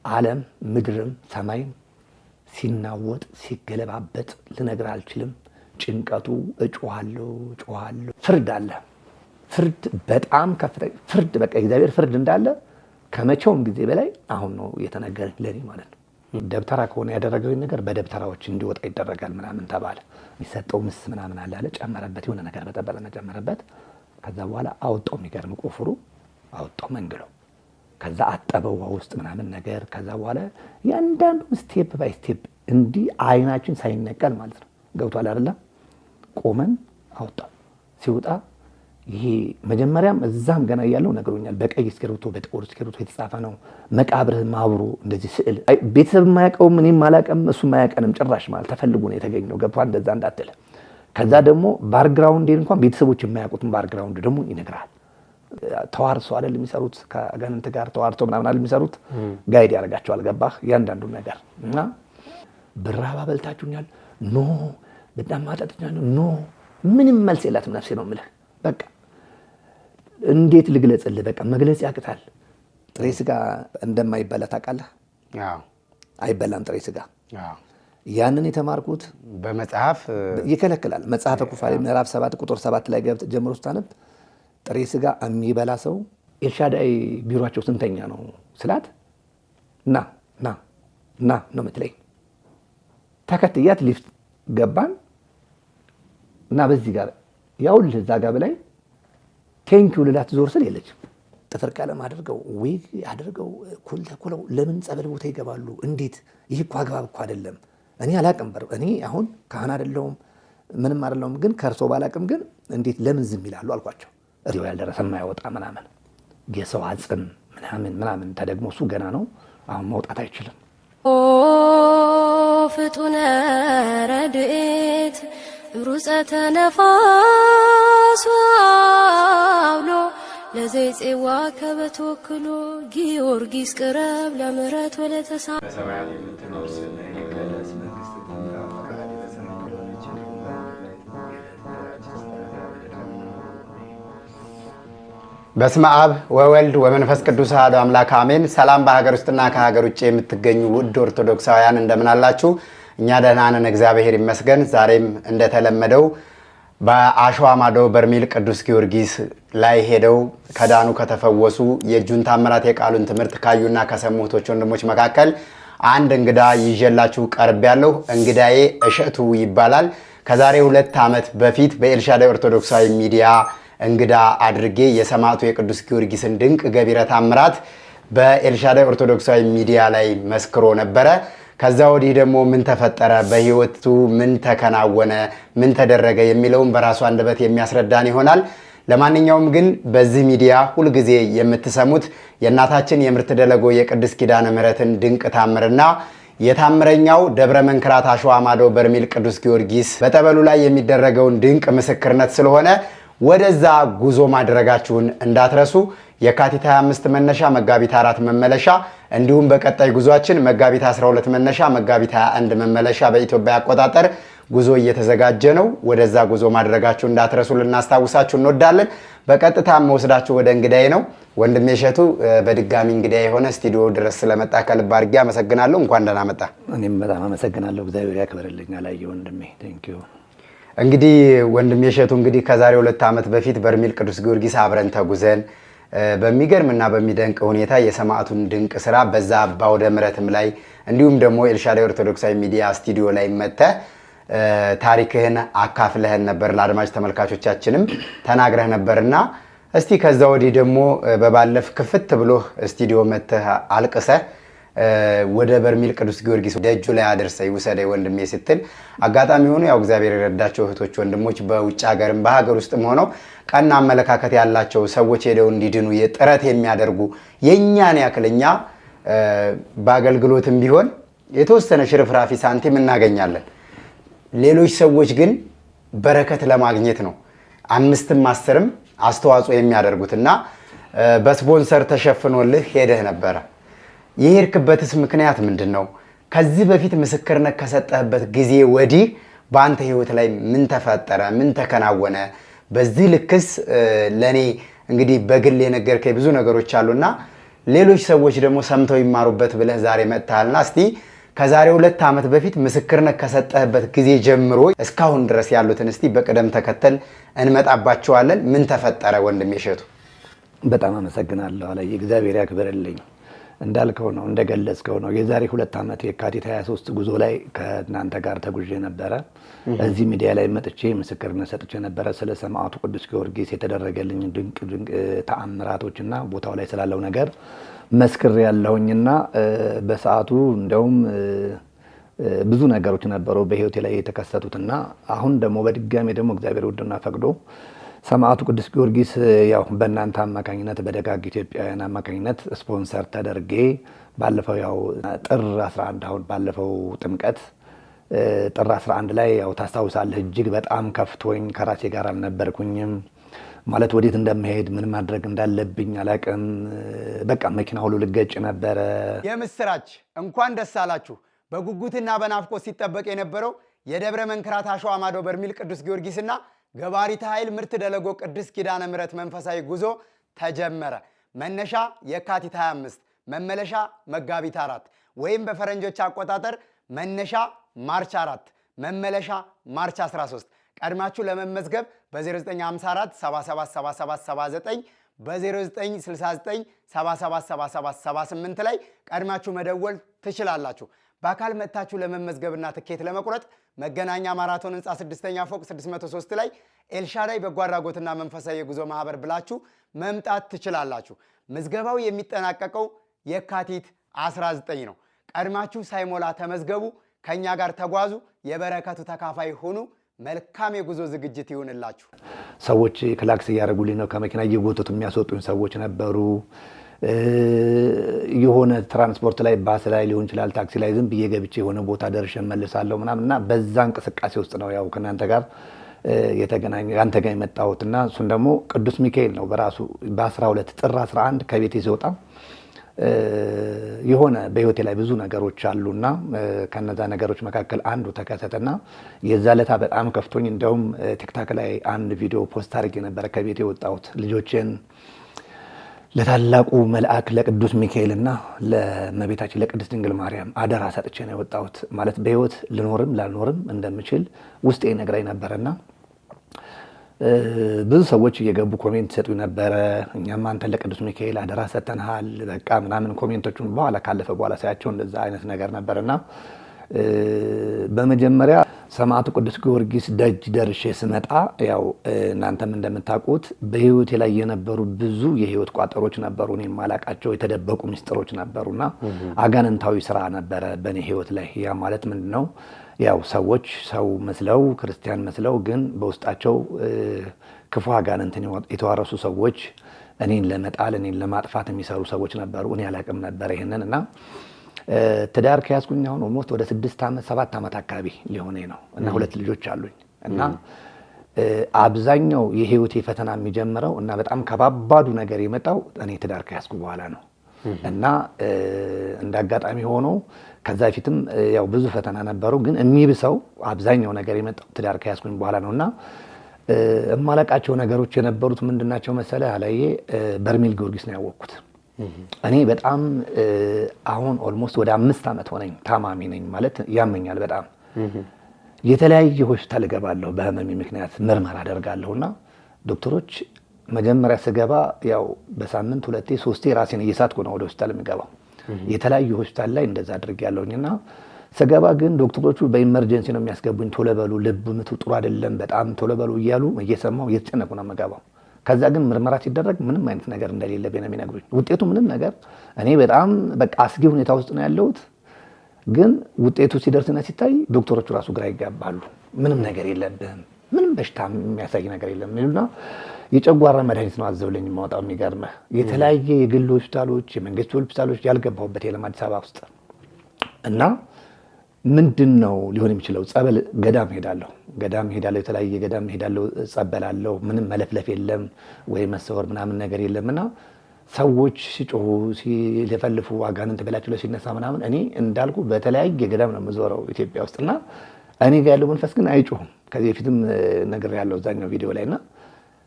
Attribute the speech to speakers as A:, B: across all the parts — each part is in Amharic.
A: ዓለም ምድርም ሰማይም ሲናወጥ ሲገለባበጥ ልነግር አልችልም። ጭንቀቱ እጮሃለሁ። ፍርድ አለ። ፍርድ በጣም ከፍተኛ ፍርድ፣ በቃ እግዚአብሔር ፍርድ እንዳለ ከመቼውም ጊዜ በላይ አሁን ነው የተነገረኝ ለኔ ማለት ነው። ደብተራ ከሆነ ያደረገው ነገር በደብተራዎች እንዲወጣ ይደረጋል ምናምን ተባለ። የሚሰጠው ምስ ምናምን አለ ጨመረበት፣ የሆነ ነገር በጠበለና ጨመረበት። ከዛ በኋላ አወጣው፣ የሚገርም ቆፍሩ አወጣው መንግሎ። ከዛ አጠበው ውሃ ውስጥ ምናምን ነገር። ከዛ በኋላ ያንዳንዱ ስቴፕ ባይ ስቴፕ እንዲህ አይናችን ሳይነቀል ማለት ነው። ገብቷል አይደለ? ቆመን አወጣው። ሲወጣ ይሄ መጀመሪያም እዛም ገና ያለው ነግሮኛል። በቀይ እስክሪብቶ በጥቁር እስክሪብቶ የተጻፈ ነው። መቃብርህም አብሮ እንደዚህ ስዕል ቤተሰብ የማያውቀውም እኔም አላውቅም እሱም አያውቀንም ጭራሽ ማለት ተፈልጎ ነው የተገኘው። ገብቷል? እንደዛ እንዳትል። ከዛ ደግሞ ባክግራውንድ እንኳን ቤተሰቦች የማያውቁትን ባክግራውንድ ደግሞ ይነግራል። ተዋርሶ አይደል የሚሰሩት ከአጋንንት ጋር ተዋርቶ ምናምን አይደል የሚሰሩት። ጋይድ ያደርጋቸዋል። ገባህ? ያንዳንዱ ነገር እና ብራባ በልታችሁኛል፣ ኖ በጣም ማጣጥኛል፣ ኖ ምንም መልስ የላትም ነፍሴ ነው የምልህ። በቃ እንዴት ልግለጽልህ? በቃ መግለጽ ያቅታል። ጥሬ ስጋ እንደማይበላ ታውቃለህ? አይበላም ጥሬ ስጋ። ያንን የተማርኩት
B: በመጽሐፍ
A: ይከለክላል። መጽሐፈ ኩፋሌ ምዕራፍ 7 ቁጥር 7 ላይ ገብተህ ጀምሮ ስታነብ ጥሬ ስጋ የሚበላ ሰው ኤልሻዳይ ቢሮአቸው ስንተኛ ነው ስላት ና ና ና ነው የምትለኝ። ተከትያት ሊፍት ገባን እና በዚህ ጋር ያውልህ እዛ ጋር በላይ ቴንኪው ልላት ዞር ስል የለችም። ጥፍር ቀለም አድርገው ዊግ አድርገው ኩል ተኩለው ለምን ጸበል ቦታ ይገባሉ? እንዴት? ይህ እኮ አግባብ እኮ አይደለም። እኔ አላቅም። እኔ አሁን ካህን አይደለሁም ምንም አይደለሁም፣ ግን ከርሶ ባላቅም ግን እንዴት ለምን ዝም ይላሉ አልኳቸው። እዚያው ያልደረሰ የማይወጣ ምናምን የሰው አጽም ምናምን ተደግሞ እሱ ገና ነው፣ አሁን መውጣት አይችልም።
C: ፍጡነ ረድኤት ሩፀተ ነፋስ አውሎ ለዘይፄዋ ከበተወክሎ ጊዮርጊስ ቅረብ ለምህረት ወለተሳ
B: በስመ አብ ወወልድ ወመንፈስ ቅዱስ አሐዱ አምላክ አሜን። ሰላም በሀገር ውስጥና ከሀገር ውጭ የምትገኙ ውድ ኦርቶዶክሳውያን እንደምን አላችሁ? እኛ ደህና ነን፣ እግዚአብሔር ይመስገን። ዛሬም እንደተለመደው በአሸዋ ማዶ በርሜል ቅዱስ ጊዮርጊስ ላይ ሄደው ከዳኑ ከተፈወሱ የእጁን ታምራት የቃሉን ትምህርት ካዩና ከሰሙ እህቶች ወንድሞች መካከል አንድ እንግዳ ይዤላችሁ ቀርቤያለሁ። እንግዳዬ እሸቱ ይባላል። ከዛሬ 2 ዓመት በፊት በኤልሻዳይ ኦርቶዶክሳዊ ሚዲያ እንግዳ አድርጌ የሰማዕቱ የቅዱስ ጊዮርጊስን ድንቅ ገቢረ ታምራት በኤልሻዳይ ኦርቶዶክሳዊ ሚዲያ ላይ መስክሮ ነበረ። ከዛ ወዲህ ደግሞ ምን ተፈጠረ፣ በህይወቱ ምን ተከናወነ፣ ምን ተደረገ የሚለውን በራሱ አንደበት የሚያስረዳን ይሆናል። ለማንኛውም ግን በዚህ ሚዲያ ሁልጊዜ የምትሰሙት የእናታችን የምርት ደለጎ የቅድስት ኪዳነ ምሕረትን ድንቅ ታምርና የታምረኛው ደብረ መንክራት አሸዋ ማዶ በርሜል ቅዱስ ጊዮርጊስ በጠበሉ ላይ የሚደረገውን ድንቅ ምስክርነት ስለሆነ ወደዛ ጉዞ ማድረጋችሁን እንዳትረሱ። የካቲት 25 መነሻ መጋቢት 4 መመለሻ እንዲሁም በቀጣይ ጉዟችን መጋቢት 12 መነሻ መጋቢት 21 መመለሻ በኢትዮጵያ አቆጣጠር ጉዞ እየተዘጋጀ ነው። ወደዛ ጉዞ ማድረጋችሁ እንዳትረሱ ልናስታውሳችሁ እንወዳለን። በቀጥታ መወስዳችሁ ወደ እንግዳዬ ነው። ወንድሜ እሸቱ በድጋሚ እንግዳዬ የሆነ ስቱዲዮ ድረስ ስለመጣ ከልብ አድርጌ አመሰግናለሁ። እንኳን ደህና መጣ።
A: እኔም በጣም አመሰግናለሁ። እግዚአብሔር ያክብርልኝ። አላየ ወንድሜ ቴንኪው።
B: እንግዲህ ወንድሜ እሸቱ እንግዲህ ከዛሬ 2 ዓመት በፊት በርሜል ቅዱስ ጊዮርጊስ አብረን ተጉዘን በሚገርምና በሚደንቅ ሁኔታ የሰማዕቱን ድንቅ ስራ በዛ በአውደ ምሕረትም ላይ እንዲሁም ደግሞ ኤልሻዳይ ኦርቶዶክሳዊ ሚዲያ ስቱዲዮ ላይ መጥተህ ታሪክህን አካፍለህን ነበር። ለአድማጭ ተመልካቾቻችንም ተናግረህ ነበርና እስቲ ከዛ ወዲህ ደግሞ በባለፍ ክፍት ብሎ ስቱዲዮ መጥተህ አልቅሰህ ወደ በርሜል ቅዱስ ጊዮርጊስ ደጁ ላይ አድርሰኝ ውሰደኝ ወንድሜ ስትል አጋጣሚ ሆኖ ያው እግዚአብሔር የረዳቸው እህቶች ወንድሞች በውጭ ሀገርም በሀገር ውስጥም ሆነው ቀና አመለካከት ያላቸው ሰዎች ሄደው እንዲድኑ ጥረት የሚያደርጉ የኛን ያክልኛ በአገልግሎትም ቢሆን የተወሰነ ሽርፍራፊ ሳንቲም እናገኛለን። ሌሎች ሰዎች ግን በረከት ለማግኘት ነው 5ም 10ም አስተዋጽኦ የሚያደርጉትና በስፖንሰር ተሸፍኖልህ ሄደህ ነበረ። የሄድክበትስ ምክንያት ምንድን ነው? ከዚህ በፊት ምስክርነት ከሰጠህበት ጊዜ ወዲህ በአንተ ህይወት ላይ ምን ተፈጠረ? ምን ተከናወነ? በዚህ ልክስ ለኔ እንግዲህ በግል የነገርከኝ ብዙ ነገሮች አሉና ሌሎች ሰዎች ደግሞ ሰምተው ይማሩበት ብለህ ዛሬ መጥተሃልና እስቲ ከዛሬ 2 ዓመት በፊት ምስክርነት ከሰጠህበት ጊዜ ጀምሮ እስካሁን ድረስ ያሉትን እስቲ በቅደም ተከተል እንመጣባቸዋለን። ምን ተፈጠረ ወንድሜ እሸቱ?
A: በጣም አመሰግናለሁ አለኝ። እግዚአብሔር ያክብርልኝ። እንዳልከው ነው እንደገለጽከው ነው። የዛሬ 2 ዓመት የካቲት 23 ጉዞ ላይ ከእናንተ ጋር ተጉዤ ነበረ። እዚህ ሚዲያ ላይ መጥቼ ምስክርነት ሰጥቼ ነበረ ስለ ሰማዕቱ ቅዱስ ጊዮርጊስ የተደረገልኝ ድንቅ ተአምራቶችና ቦታው ላይ ስላለው ነገር መስክር ያለውኝና በሰዓቱ እንደውም ብዙ ነገሮች ነበሩ በህይወቴ ላይ የተከሰቱትና አሁን ደግሞ በድጋሚ ደግሞ እግዚአብሔር ወዶና ፈቅዶ ሰማዕቱ ቅዱስ ጊዮርጊስ ያው በእናንተ አማካኝነት በደጋግ ኢትዮጵያውያን አማካኝነት ስፖንሰር ተደርጌ ባለፈው ያው ጥር 11 አሁን ባለፈው ጥምቀት ጥር 11 ላይ ያው ታስታውሳለህ እጅግ በጣም ከፍቶኝ ከራሴ ጋር አልነበርኩኝም። ማለት ወዴት እንደምሄድ ምን ማድረግ እንዳለብኝ አላቅም። በቃ መኪና ሁሉ ልገጭ ነበረ።
B: የምስራች እንኳን ደስ አላችሁ። በጉጉትና በናፍቆት ሲጠበቅ የነበረው የደብረ መንክራት አሸዋ ማዶ በርሜል ቅዱስ ጊዮርጊስና ገባሪተ ኃይል ምርት ደለጎ ቅድስት ኪዳነ ምሕረት መንፈሳዊ ጉዞ ተጀመረ። መነሻ የካቲት 25 መመለሻ መጋቢት 4 ወይም በፈረንጆች አቆጣጠር መነሻ ማርች 4 መመለሻ ማርች 13። ቀድማችሁ ለመመዝገብ በ0954 777779 በ0969 777778 ላይ ቀድማችሁ መደወል ትችላላችሁ። በአካል መጥታችሁ ለመመዝገብና ትኬት ለመቁረጥ መገናኛ ማራቶን ህንፃ 6ኛ ፎቅ 603 ላይ ኤልሻዳይ በጎ አድራጎትና መንፈሳዊ የጉዞ ማህበር ብላችሁ መምጣት ትችላላችሁ። ምዝገባው የሚጠናቀቀው የካቲት 19 ነው። ቀድማችሁ ሳይሞላ ተመዝገቡ። ከኛ ጋር ተጓዙ። የበረከቱ ተካፋይ ሁኑ። መልካም የጉዞ ዝግጅት ይሁንላችሁ።
A: ሰዎች ክላክስ እያደረጉልኝ ነው። ከመኪና እየጎተቱ የሚያስወጡኝ ሰዎች ነበሩ። የሆነ ትራንስፖርት ላይ ባስ ላይ ሊሆን ይችላል ታክሲ ላይ ዝም ብዬ ገብቼ የሆነ ቦታ ደርሼ መልሳለሁ ምናምንና በዛ እንቅስቃሴ ውስጥ ነው ያው ከናንተ ጋር የተገናኘ አንተ ጋር የመጣሁትና እሱን ደግሞ ቅዱስ ሚካኤል ነው በራሱ በ12 ጥር 11 ከቤቴ ሲወጣ የሆነ በህይወቴ ላይ ብዙ ነገሮች አሉና ከነዛ ነገሮች መካከል አንዱ ተከሰተና የዛ ለታ በጣም ከፍቶኝ እንደውም ቲክታክ ላይ አንድ ቪዲዮ ፖስት አድርጌ ነበር። ከቤቴ ወጣሁት ልጆችን ለታላቁ መልአክ ለቅዱስ ሚካኤልና ለእመቤታችን ለቅድስት ድንግል ማርያም አደራ ሰጥቼ ነው የወጣሁት። ማለት በህይወት ልኖርም ላልኖርም እንደምችል ውስጤ ነግራኝ ነበርና ብዙ ሰዎች እየገቡ ኮሜንት ሰጡ ነበረ። እኛም አንተ ለቅዱስ ሚካኤል አደራ ሰጥተንሃል በቃ ምናምን ኮሜንቶቹን በኋላ ካለፈ በኋላ ሳያቸው እንደዛ አይነት ነገር ነበርና በመጀመሪያ ሰማዕቱ ቅዱስ ጊዮርጊስ ደጅ ደርሼ ስመጣ ያው እናንተም እንደምታውቁት በህይወቴ ላይ የነበሩ ብዙ የህይወት ቋጠሮች ነበሩ። እኔ ማላቃቸው የተደበቁ ምስጢሮች ነበሩና አጋንንታዊ ስራ ነበረ በእኔ ህይወት ላይ። ያ ማለት ምንድነው? ያው ሰዎች ሰው መስለው ክርስቲያን መስለው ግን በውስጣቸው ክፉ አጋንንትን የተዋረሱ ሰዎች እኔን ለመጣል እኔን ለማጥፋት የሚሰሩ ሰዎች ነበሩ። እኔ አላቅም ነበር ይሄንን እና ትዳር ከያዝኩኝ አሁን ኦልሞስት ወደ 6 ዓመት 7 ዓመት አካባቢ ሊሆነኝ ነው እና 2 ልጆች አሉኝ እና አብዛኛው የህይወቴ ፈተና የሚጀምረው እና በጣም ከባባዱ ነገር የመጣው እኔ ትዳር ከያዝኩ በኋላ ነው እና እንዳጋጣሚ ሆኖ ከዛ በፊትም ያው ብዙ ፈተና ነበሩ፣ ግን የሚብሰው አብዛኛው ነገር የመጣው ትዳር ከያዝኩኝ በኋላ ነውና እማላቃቸው ነገሮች የነበሩት ምንድናቸው መሰለህ አላዬ? በርሜል ጊዮርጊስ ነው ያወቅኩት። እኔ በጣም አሁን ኦልሞስት ወደ 5 ዓመት ሆነኝ ታማሚ ነኝ። ማለት ያመኛል በጣም የተለያየ ሆስፒታል እገባለሁ በህመሜ ምክንያት ምርመራ አደርጋለሁና ዶክተሮች መጀመሪያ ስገባ ያው በሳምንት 2 3 ራሴን እየሳትኩ ነው ወደ ሆስፒታል የሚገባው። የተለያየ ሆስፒታል ላይ እንደዛ አድርጌያለሁኝና ስገባ ግን ዶክተሮቹ በኢመርጀንሲ ነው የሚያስገቡኝ። ቶሎ በሉ ልብ ምቱ ጥሩ አይደለም በጣም ቶሎ በሉ እያሉ እየሰማሁ እየተጨነቁ ነው የምገባው። ከዛ ግን ምርመራ ሲደረግ ምንም አይነት ነገር እንደሌለብኝ ነው የሚነግሩኝ። ውጤቱ ምንም ነገር እኔ በጣም በቃ አስጊ ሁኔታ ውስጥ ነው ያለሁት። ግን ውጤቱ ሲደርስና ሲታይ ዶክተሮቹ ራሱ ግራ ይጋባሉ። ምንም ነገር የለብህም፣ ምንም በሽታ የሚያሳይ ነገር የለም ይሉና የጨጓራ መድኃኒት ነው አዘውልኝ የማወጣው። የሚገርምህ የተለያየ የግል ሆስፒታሎች የመንግስት ሆስፒታሎች ያልገባሁበት የለም አዲስ አበባ ውስጥ እና ምንድን ነው ሊሆን የሚችለው? ጸበል ገዳም ሄዳለሁ የተለያየ ገዳም ሄዳለሁ ጸበላለሁ። ምንም መለፍለፍ የለም ወይ መሰወር ምናምን ነገር የለምና ሰዎች ሲጮሁ ሲለፈልፉ አጋንንት በላቸው ላይ ሲነሳ ምናምን እኔ እንዳልኩ በተለያየ ገዳም ነው የምዞረው ኢትዮጵያ ውስጥና እኔ ጋር ያለው መንፈስ ግን አይጮህም። ከዚህ በፊትም ነገር ያለው እዛኛው ቪዲዮ ላይና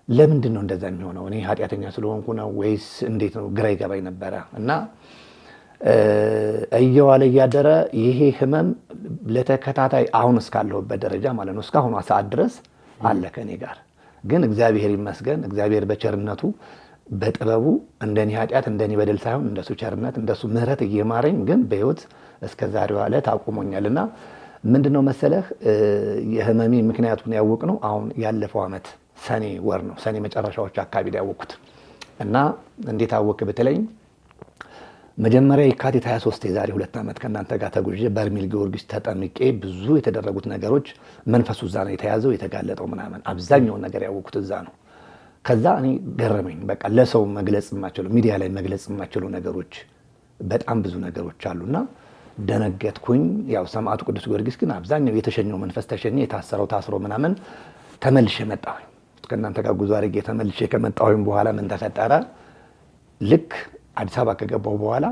A: ለምንድን ነው እንደዛ የሚሆነው? እኔ ኃጢአተኛ ስለሆንኩ ነው ወይስ እንዴት ነው? ግራ ይገባኝ ነበረ እና እየዋለ እያደረ ይሄ ህመም ለተከታታይ አሁን እስካለሁበት ደረጃ ማለት ነው እስካሁኗ ሰዓት ድረስ አለ ከኔ ጋር። ግን እግዚአብሔር ይመስገን፣ እግዚአብሔር በቸርነቱ በጥበቡ እንደኔ ኃጢአት እንደኔ በደል ሳይሆን እንደሱ ቸርነት እንደሱ ምሕረት እየማረኝ ግን በህይወት እስከ ዛሬዋ ዕለት አቁሞኛልና ምንድነው መሰለህ የህመሜ ምክንያቱን ያወቅነው አሁን ያለፈው ዓመት ሰኔ ወር ነው። ሰኔ መጨረሻዎች አካባቢ ያወቅኩት እና እንዴት አወቅ በተለይ መጀመሪያ የካቲት 23 የዛሬ 2 ዓመት ከእናንተ ጋር ተጉዤ በርሜል ጊዮርጊስ ተጠምቄ ብዙ የተደረጉት ነገሮች መንፈሱ እዛ ነው የተያዘው የተጋለጠው ምናምን አብዛኛውን ነገር ያወቅኩት እዛ ነው። ከዛ እኔ ገረመኝ። በቃ ለሰው መግለጽ የማይችለው ሚዲያ ላይ መግለጽ የማይችለው ነገሮች በጣም ብዙ ነገሮች አሉና ደነገጥኩኝ። ያው ሰማዕቱ ቅዱስ ጊዮርጊስ ግን አብዛኛው የተሸኘው መንፈስ ተሸኘ፣ የታሰረው ታስሮ ምናምን ተመልሼ መጣሁኝ። ከእናንተ ጋር ጉዞ አድርጌ ተመልሼ ከመጣሁኝ በኋላ ምን ተፈጠረ? ልክ አዲስ አበባ ከገባሁ በኋላ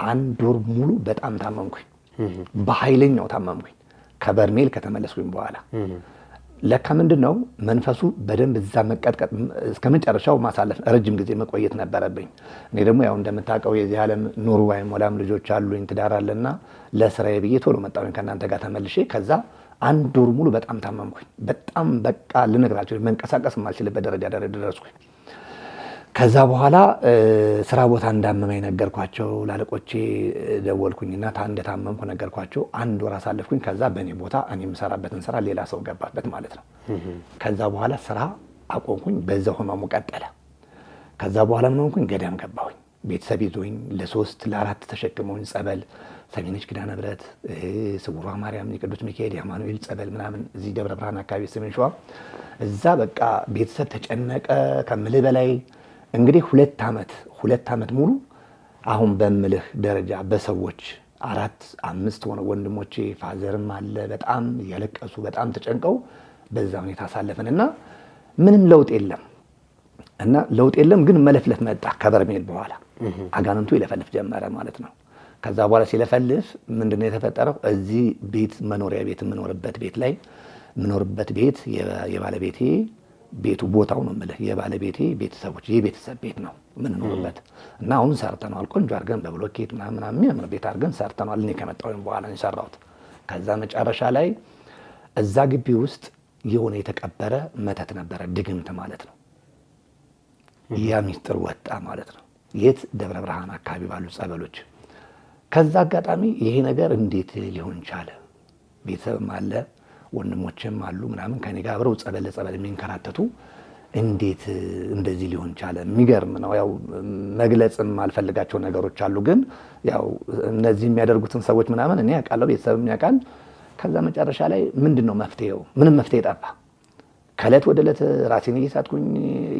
A: 1 ወር ሙሉ በጣም ታመምኩኝ። በኃይለኛው ታመምኩኝ ከበርሜል ከተመለስኩኝ በኋላ። ለካ ምንድነው መንፈሱ በደንብ እዛ መቀጥቀጥ እስከ መጨረሻው ማሳለፍ ረጅም ጊዜ መቆየት ነበረብኝ። እኔ ደግሞ ያው እንደምታውቀው የዚህ ዓለም ኑሩ አይሞላም፣ ልጆች አሉኝ፣ ትዳር አለና ለስራዬ ብዬ ቶሎ መጣሁኝ ከእናንተ ጋር ተመልሼ። ከዛ 1 ወር ሙሉ በጣም ታመምኩኝ። በጣም በቃ ልነግራችሁ መንቀሳቀስ የማልችልበት ደረጃ ደረስኩኝ። ከዛ በኋላ ስራ ቦታ እንዳመመኝ ነገርኳቸው። ላለቆቼ ደወልኩኝና እንደታመምኩ ነገርኳቸው። 1 ወር አሳለፍኩኝ። ከዛ በእኔ ቦታ እኔ የምሰራበትን ስራ ሌላ ሰው ገባበት ማለት ነው። ከዛ በኋላ ስራ አቆምኩኝ። በዛው ህመሙ ቀጠለ። ከዛ በኋላ ምን ሆንኩኝ? ገዳም ገባሁኝ። ቤተሰብ ይዞኝ ለ3 ለ4 ተሸክመውኝ ጸበል ሰሜነች ኪዳነ ምሕረት፣ ስውሯ ማርያም፣ የቅዱስ ሚካኤል፣ የአማኑኤል ጸበል ምናምን እዚህ ደብረ ብርሃን አካባቢ ሰሜን ሸዋ እዛ በቃ ቤተሰብ ተጨነቀ ከምልህ በላይ። እንግዲህ 2 ዓመት ሙሉ አሁን በምልህ ደረጃ በሰዎች 4-5 ሆነ ወንድሞቼ ፋዘርም አለ በጣም እያለቀሱ በጣም ተጨንቀው በዛ ሁኔታ አሳለፈንና ምንም ለውጥ የለም። እና ለውጥ የለም ግን መለፍለፍ መጣ። ከበርሜል በኋላ አጋንንቱ ይለፈልፍ ጀመረ ማለት ነው። ከዛ በኋላ ሲለፈልፍ ምንድነው የተፈጠረው? እዚህ ቤት መኖሪያ ቤት የምኖርበት ቤት ላይ የምኖርበት ቤት የባለቤቴ ቤቱ ቦታው ነው የምልህ የባለቤቴ ቤተሰቦች የቤተሰብ ቤት ነው የምንኖርበት እና አሁን ሰርተነዋል። ቆንጆ አድርገን በብሎኬት ምናምን የሚያምር ቤት አድርገን ሰርተነዋል። እኔ ከመጣሁኝ በኋላ ነው የሰራሁት። ከዛ መጨረሻ ላይ እዛ ግቢ ውስጥ የሆነ የተቀበረ መተት ነበረ፣ ድግምት ማለት ነው። ያ ሚስጥር ወጣ ማለት ነው። የት? ደብረ ብርሃን አካባቢ ባሉ ጸበሎች። ከዛ አጋጣሚ ይሄ ነገር እንዴት ሊሆን ቻለ? ቤተሰብም አለ ወንድሞችም አሉ ምናምን ከኔ ጋር አብረው ጸበል ለጸበል የሚንከራተቱ እንዴት እንደዚህ ሊሆን ቻለ? የሚገርም ነው። ያው መግለጽም አልፈልጋቸው ነገሮች አሉ፣ ግን ያው እነዚህ የሚያደርጉትን ሰዎች ምናምን እኔ ያውቃለሁ፣ ቤተሰብም ያውቃል። ከዛ መጨረሻ ላይ ምንድነው መፍትሄው? ምንም መፍትሄ ጠፋ። ከዕለት ወደ ዕለት ራሴን እየሳትኩኝ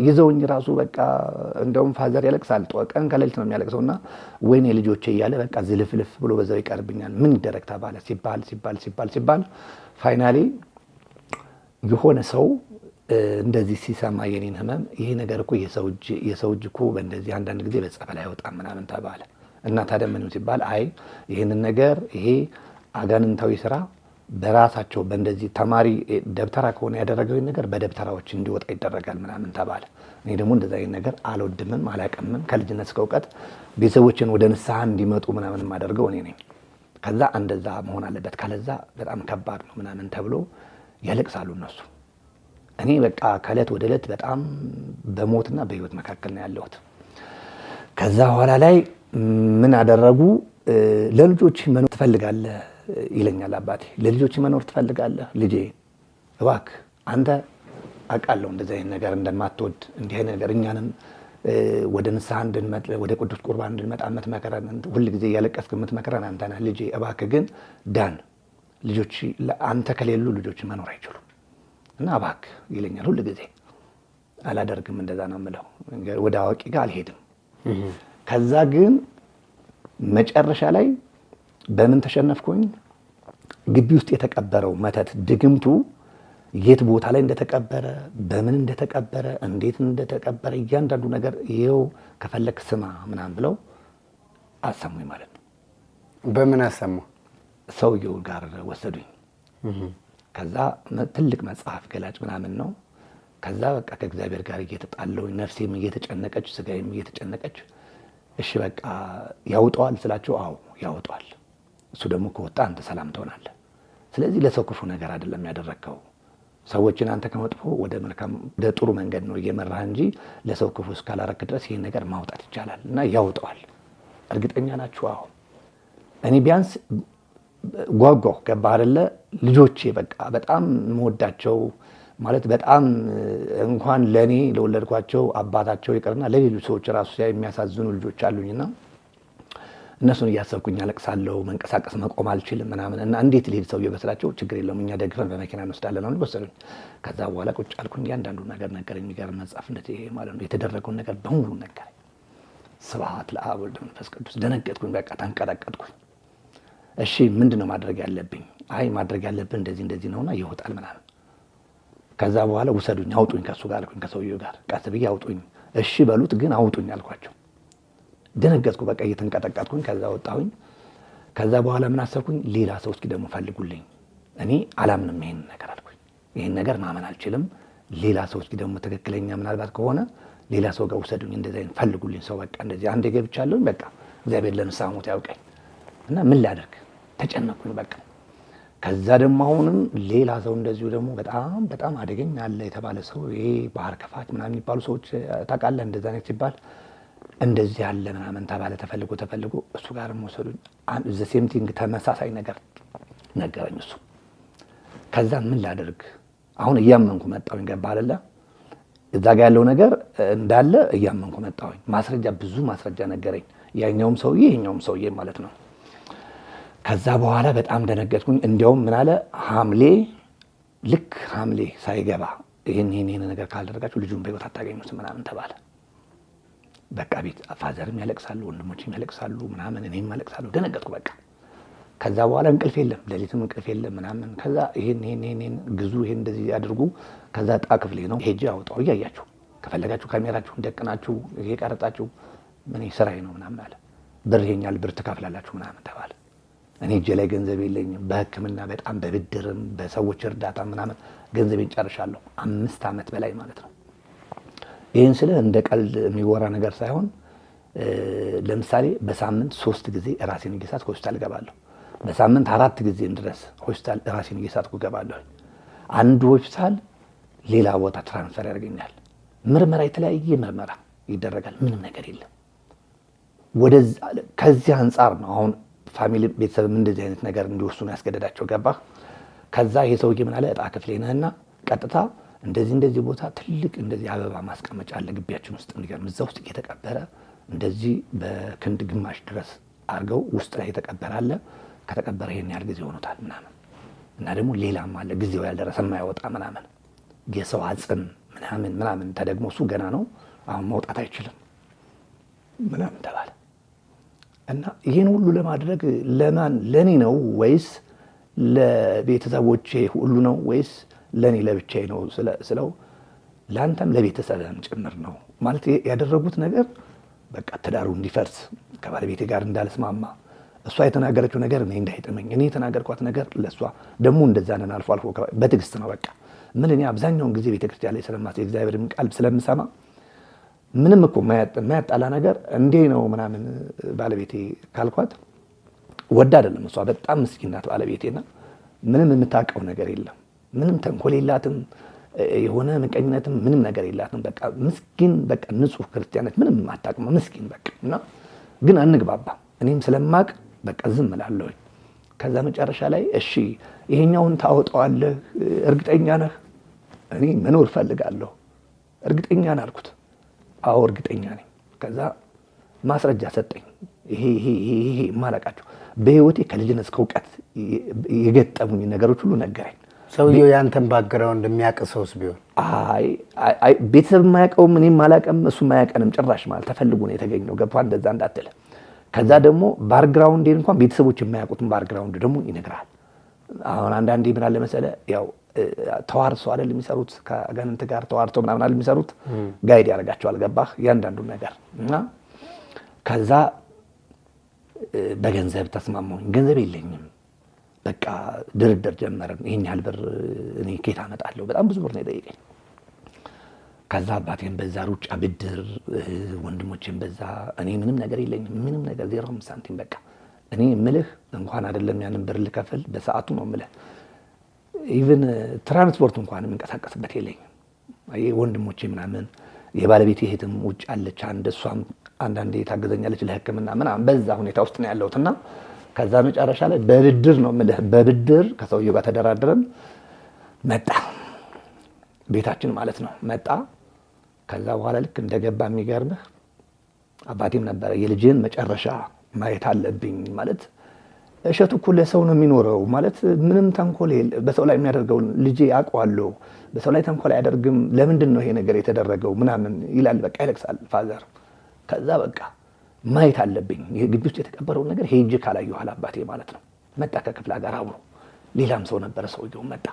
A: ይዘውኝ ራሱ በቃ እንደውም ፋዘር ያለቅሳል። ቀን ከሌሊት ነው የሚያለቅሰውና ወይኔ ልጆቼ እያለ በቃ ዝልፍልፍ ብሎ በዛው ይቀርብኛል። ምን ይደረግ ተባለ ሲባል ፋይናሊ የሆነ ሰው እንደዚህ ሲሰማ የኔን ህመም ይሄ ነገር እኮ የሰው እጅ እኮ በእንደዚህ አንዳንድ ጊዜ በጸበል አይወጣም ምናምን ተባለ። እና ታዲያ ምንም ሲባል አይ ይሄንን ነገር ይሄ አጋንንታዊ ስራ በራሳቸው በእንደዚህ ተማሪ ደብተራ ከሆነ ያደረገው ነገር በደብተራዎች እንዲወጣ ይደረጋል ምናምን ተባለ። እኔ ደግሞ እንደዛ አይነት ነገር አልወድምም አላቀምም። ከልጅነት እስከ እውቀት ቤተሰቦችን ወደ ንስሐ እንዲመጡ ምናምን የማደርገው እኔ ነኝ። ከዛ እንደዛ መሆን አለበት ካለዛ በጣም ከባድ ነው ምናምን ተብሎ ያለቅሳሉ እነሱ። እኔ በቃ ከዕለት ወደ ዕለት በጣም በሞትና በህይወት መካከል ነው ያለሁት። ከዛ በኋላ ላይ ምን አደረጉ? ለልጆች መኖር ትፈልጋለህ ይለኛል አባቴ። ለልጆች መኖር ትፈልጋለህ? ልጄ እባክህ አንተ አውቃለሁ እንደዚህ አይነት ነገር እንደማትወድ እንዲህ አይነት ነገር እኛንም ወደ ንስሐ እንድንመጥ ወደ ቅዱስ ቁርባን እንድንመጣ የምትመክረን ሁል ጊዜ እያለቀስክ የምትመክረን አንተ ነህ። ልጄ እባክህ ግን ዳን። ልጆች አንተ ከሌሉ ልጆች መኖር አይችሉም እና እባክህ ይለኛል ሁል ጊዜ። አላደርግም፣ እንደዛ ነው የምለው። ወደ አዋቂ ጋር አልሄድም። ከዛ ግን መጨረሻ ላይ በምን ተሸነፍኩኝ? ግቢ ውስጥ የተቀበረው መተት ድግምቱ የት ቦታ ላይ እንደተቀበረ፣ በምን እንደተቀበረ፣ እንዴት እንደተቀበረ እያንዳንዱ ነገር ይኸው ከፈለክ ስማ ምናምን ብለው አሰሙኝ ማለት ነው።
B: በምን አሰሙ?
A: ሰውየው ጋር ወሰዱኝ። ከዛ ትልቅ መጽሐፍ ገላጭ ምናምን ነው። ከዛ በቃ ከእግዚአብሔር ጋር እየተጣለው ነፍሴም እየተጨነቀች ስጋዬም እየተጨነቀች እሺ በቃ ያውጣዋል ስላቸው አዎ ያውጣዋል። እሱ ደግሞ ከወጣ አንተ ሰላም ትሆናለህ። ስለዚህ ለሰው ክፉ ነገር አይደለም ያደረከው። ሰዎችን አንተ ከመጥፎ ወደ መልካም ወደ ጥሩ መንገድ ነው እየመራህ እንጂ ለሰው ክፉ እስካላረክ ድረስ ይሄን ነገር ማውጣት ይቻላል እና ያውጣዋል። እርግጠኛ ናችሁ? አዎ። እኔ ቢያንስ ጓጓሁ። ገባህ አይደለ? ልጆቼ በቃ በጣም የምወዳቸው ማለት በጣም እንኳን ለኔ ለወለድኳቸው አባታቸው ይቀርና ለሌሎች ሰዎች ራሱ የሚያሳዝኑ ልጆች አሉኝና እነሱን እያሰብኩኝ አለቅሳለሁ። መንቀሳቀስ መቆም አልችልም ምናምን እና እንዴት ልሄድ ሰውዬው በስላቸው ችግር የለውም እኛ ደግፈን በመኪና እንወስዳለን ነው ወሰዱኝ። ከዛ በኋላ ቁጭ አልኩኝ። እያንዳንዱ ነገር ነገረኝ። የሚገርም መጽሐፍ እንደዚህ ማለት ነው የተደረገውን ነገር በሙሉ ነገረኝ። ስብሐት ለአብ ወወልድ ወመንፈስ ቅዱስ። ደነገጥኩኝ። በቃ ተንቀጠቀጥኩኝ። እሺ ምንድነው ማድረግ ያለብኝ? አይ ማድረግ ያለብን እንደዚህ እንደዚህ ነውና ይወጣል ምናምን። ከዛ በኋላ ውሰዱኝ አውጡኝ ከሱ ጋር አልኩኝ። ከሰውዬው ጋር ቀስ ብዬ አውጡኝ። እሺ በሉት ግን አውጡኝ አልኳቸው። ደነገጥኩ። በቃ እየተንቀጠቀጥኩኝ ከዛ ወጣሁኝ። ከዛ በኋላ ምን አሰብኩኝ? ሌላ ሰው እስኪ ደግሞ ፈልጉልኝ። እኔ አላምንም ይሄን ነገር አልኩኝ። ይሄን ነገር ማመን አልችልም። ሌላ ሰው እስኪ ደግሞ ትክክለኛ ምናልባት ከሆነ ሌላ ሰው ጋር ውሰዱኝ፣ እንደዚህ አይነት ፈልጉልኝ ሰው። በቃ እንደዚህ አንዴ ገብቻለሁኝ። በቃ እግዚአብሔር ለንስሐ ሞት ያውቀኝ እና ምን ላደርግ ተጨነቅኩኝ። በቃ ከዛ ደግሞ አሁንም ሌላ ሰው እንደዚሁ ደግሞ በጣም በጣም አደገኛ አለ የተባለ ሰው ይሄ ባህር ከፋች ምናምን የሚባሉ ሰዎች ታውቃለህ? እንደዛ አይነት ሲባል እንደዚህ ያለ ምናምን ተባለ። ተፈልጎ እሱ ጋር ወሰዱኝ። ዘ ሴም ቲንግ ተመሳሳይ ነገር ነገረኝ እሱ። ከዛ ምን ላደርግ አሁን እያመንኩ መጣሁኝ። ገባህ አይደለ? እዛ ጋር ያለው ነገር እንዳለ እያመንኩ መጣሁኝ። ማስረጃ ብዙ ማስረጃ ነገረኝ። ያኛውም ሰውዬ ይሄኛውም ሰውዬ ማለት ነው። ከዛ በኋላ በጣም ደነገጥኩኝ። እንዲያውም ምን አለ ልክ ሐምሌ ሳይገባ ይሄን ነገር ካልደረጋችሁ ልጁን በሕይወት አታገኙትም ምናምን ተባለ። በቃ ቤት ፋዘርም ያለቅሳሉ፣ ወንድሞችም ያለቅሳሉ ምናምን፣ እኔም ያለቅሳሉ። ደነገጥኩ በቃ። ከዛ በኋላ እንቅልፍ የለም፣ ሌሊትም እንቅልፍ የለም ምናምን። ከዛ ይሄን ግዙ፣ ይሄን እንደዚህ ያድርጉ። ከዛ ዕጣ ክፍሌ ነው ሄጄ አውጣው፣ እያያችሁ ከፈለጋችሁ ካሜራችሁን ደቅናችሁ ይሄ ቀረጻችሁ ምን ስራዬ ነው ምናምን አለ። ብር ይሄኛል ብር ትከፍላላችሁ ምናምን ተባለ። እኔ እጄ ላይ ገንዘብ የለኝም። በሕክምና በጣም በብድርም በሰዎች እርዳታ ምናምን ገንዘቤን ጨርሻለሁ። 5 ዓመት በላይ ማለት ነው። ይህን ስለ እንደ ቀልድ የሚወራ ነገር ሳይሆን ለምሳሌ በሳምንት 3 ጊዜ ራሴን እየሳትኩ ሆስፒታል እገባለሁ። በሳምንት 4 ጊዜም ድረስ ሆስፒታል ራሴን እየሳትኩ እገባለሁ። አንዱ ሆስፒታል ሌላ ቦታ ትራንስፈር ያደርገኛል። ምርመራ፣ የተለያየ ምርመራ ይደረጋል። ምንም ነገር የለም። ከዚህ አንጻር ነው አሁን ፋሚሊ ቤተሰብም እንደዚህ አይነት ነገር እንዲወስኑ ያስገደዳቸው። ገባህ? ከዛ ይሄ ሰውዬ ምን አለ? ዕጣ ክፍሌ ነህና ቀጥታ እንደዚህ ቦታ ትልቅ እንደዚህ አበባ ማስቀመጫ አለ ግቢያችን ውስጥ። እንዲገርም እዛ ውስጥ እየተቀበረ እንደዚህ በክንድ ግማሽ ድረስ አድርገው ውስጥ ላይ የተቀበረ አለ። ከተቀበረ ይሄን ያህል ጊዜ ሆኖታል ምናምን እና ደግሞ ሌላም አለ ጊዜው ያልደረሰ የማይወጣ ምናምን የሰው አጽም ምናምን ተደግሞ እሱ ገና ነው አሁን መውጣት አይችልም ምናምን ተባለ። እና ይህን ሁሉ ለማድረግ ለኔ ነው ወይስ ለቤተሰቦቼ ሁሉ ነው ወይስ ለኔ ለብቻዬ ነው ስለው ለአንተም ለቤተሰብህም ጭምር ነው ማለት ያደረጉት ነገር። በቃ ትዳሩ እንዲፈርስ ከባለቤቴ ጋር እንዳልስማማ እሷ የተናገረችው ነገር እኔ እንዳይጥመኝ እኔ የተናገርኳት ነገር ለእሷ ደግሞ እንደዛ ነን። አልፎ በትዕግስት ነው በቃ ምን እኔ አብዛኛውን ጊዜ ቤተክርስቲያን ላይ ስለማስብ የእግዚአብሔርን ቃል ስለምሰማ ምንም እኮ ማያጣላ ነገር እንዴ ነው ምናምን ባለቤቴ ካልኳት ወዳ አይደለም። እሷ በጣም ምስኪን ናት ባለቤቴና ምንም የምታውቀው ነገር የለም። ምንም ተንኮል የላትም፣ የሆነ ምቀኝነትም ምንም ነገር የላትም። በቃ ምስኪን በቃ ንጹህ ክርስቲያኖች ምንም አታውቅም፣ ምስኪን በቃ እና ግን አንግባባ። እኔም ስለማቅ በቃ ዝም እላለሁ። ከዛ መጨረሻ ላይ እሺ ይሄኛውን ታወጣዋለህ እርግጠኛ ነህ? እኔ መኖር ፈልጋለሁ እርግጠኛ ነህ አልኩት። አዎ እርግጠኛ ነኝ። ከዛ ማስረጃ ሰጠኝ። ይሄ ማለቃቸው በህይወቴ ከልጅነት እስከ እውቀት የገጠሙኝ ነገሮች ሁሉ ነገረኝ።
B: ሰውየው ያንተን ባክግራውንድ የሚያውቅ ሰውስ ቢሆን?
A: አይ ቤተሰብ የማያውቀውም እኔም አላውቅም እሱ የማያውቀንም ጭራሽ ማለት ተፈልጎ ነው የተገኘው። ገብቷል? እንደዛ እንዳትል። ከዛ ደግሞ ባክግራውንዴን እንኳን ቤተሰቦች የማያውቁትን ባክግራውንድ ደግሞ ይነግራል። አሁን አንዳንዴ ምን አለ መሰለህ ያው ተዋርሶ አይደል የሚሰሩት ከአጋንንት ጋር ተዋርቶ ምናምን አይደል የሚሰሩት ጋይድ ያደርጋቸዋል። ገባህ? ያንዳንዱን ነገር እና ከዛ በገንዘብ ተስማማሁኝ። ገንዘብ የለኝም። በቃ ድርድር ጀመርን። ይሄን ያህል ብር እኔ ከየት አመጣለሁ? በጣም ብዙ ብር ነው የጠየቀኝ። ከዛ አባቴን በዛ ሩጫ ብድር፣ ወንድሞቼን በዛ እኔ ምንም ነገር የለኝም፣ ምንም ነገር 0 ሳንቲም በቃ እኔ ምልህ እንኳን አይደለም ያንን ብር ልከፍል በሰዓቱ ነው ምልህ ኢቭን ትራንስፖርት እንኳን የምንቀሳቀስበት የለኝም። ወንድሞቼ ምናምን የባለቤት እህትም ውጭ አለች፣ እሷም አንዳንዴ ታገዘኛለች ለሕክምና ምናምን በዛ ሁኔታ ውስጥ ነው ያለሁትና ከዛ መጨረሻ ላይ በብድር ነው ምልህ በብድር ከሰውየው ጋር ተደራድረን መጣ ቤታችን ማለት ነው መጣ። ከዛ በኋላ ልክ እንደገባ የሚገርምህ አባቴም ነበረ የልጅን መጨረሻ ማየት አለብኝ ማለት እሸቱ እኮ ለሰው ነው የሚኖረው ማለት ምንም ተንኮል በሰው ላይ የሚያደርገው ልጄ አውቀዋለሁ፣ በሰው ላይ ተንኮል አያደርግም፣ ለምንድን ነው ይሄ ነገር የተደረገው ምናምን ይላል። በቃ ይለቅሳል ፋዘር። ከዛ በቃ ማየት አለብኝ ግቢ ውስጥ የተቀበረውን ነገር ሄጄ ካላየሁ ኋላ አባቴ ማለት ነው መጣ ከክፍለ ሀገር አብሮ ሌላም ሰው ነበረ። ሰውየው መጣ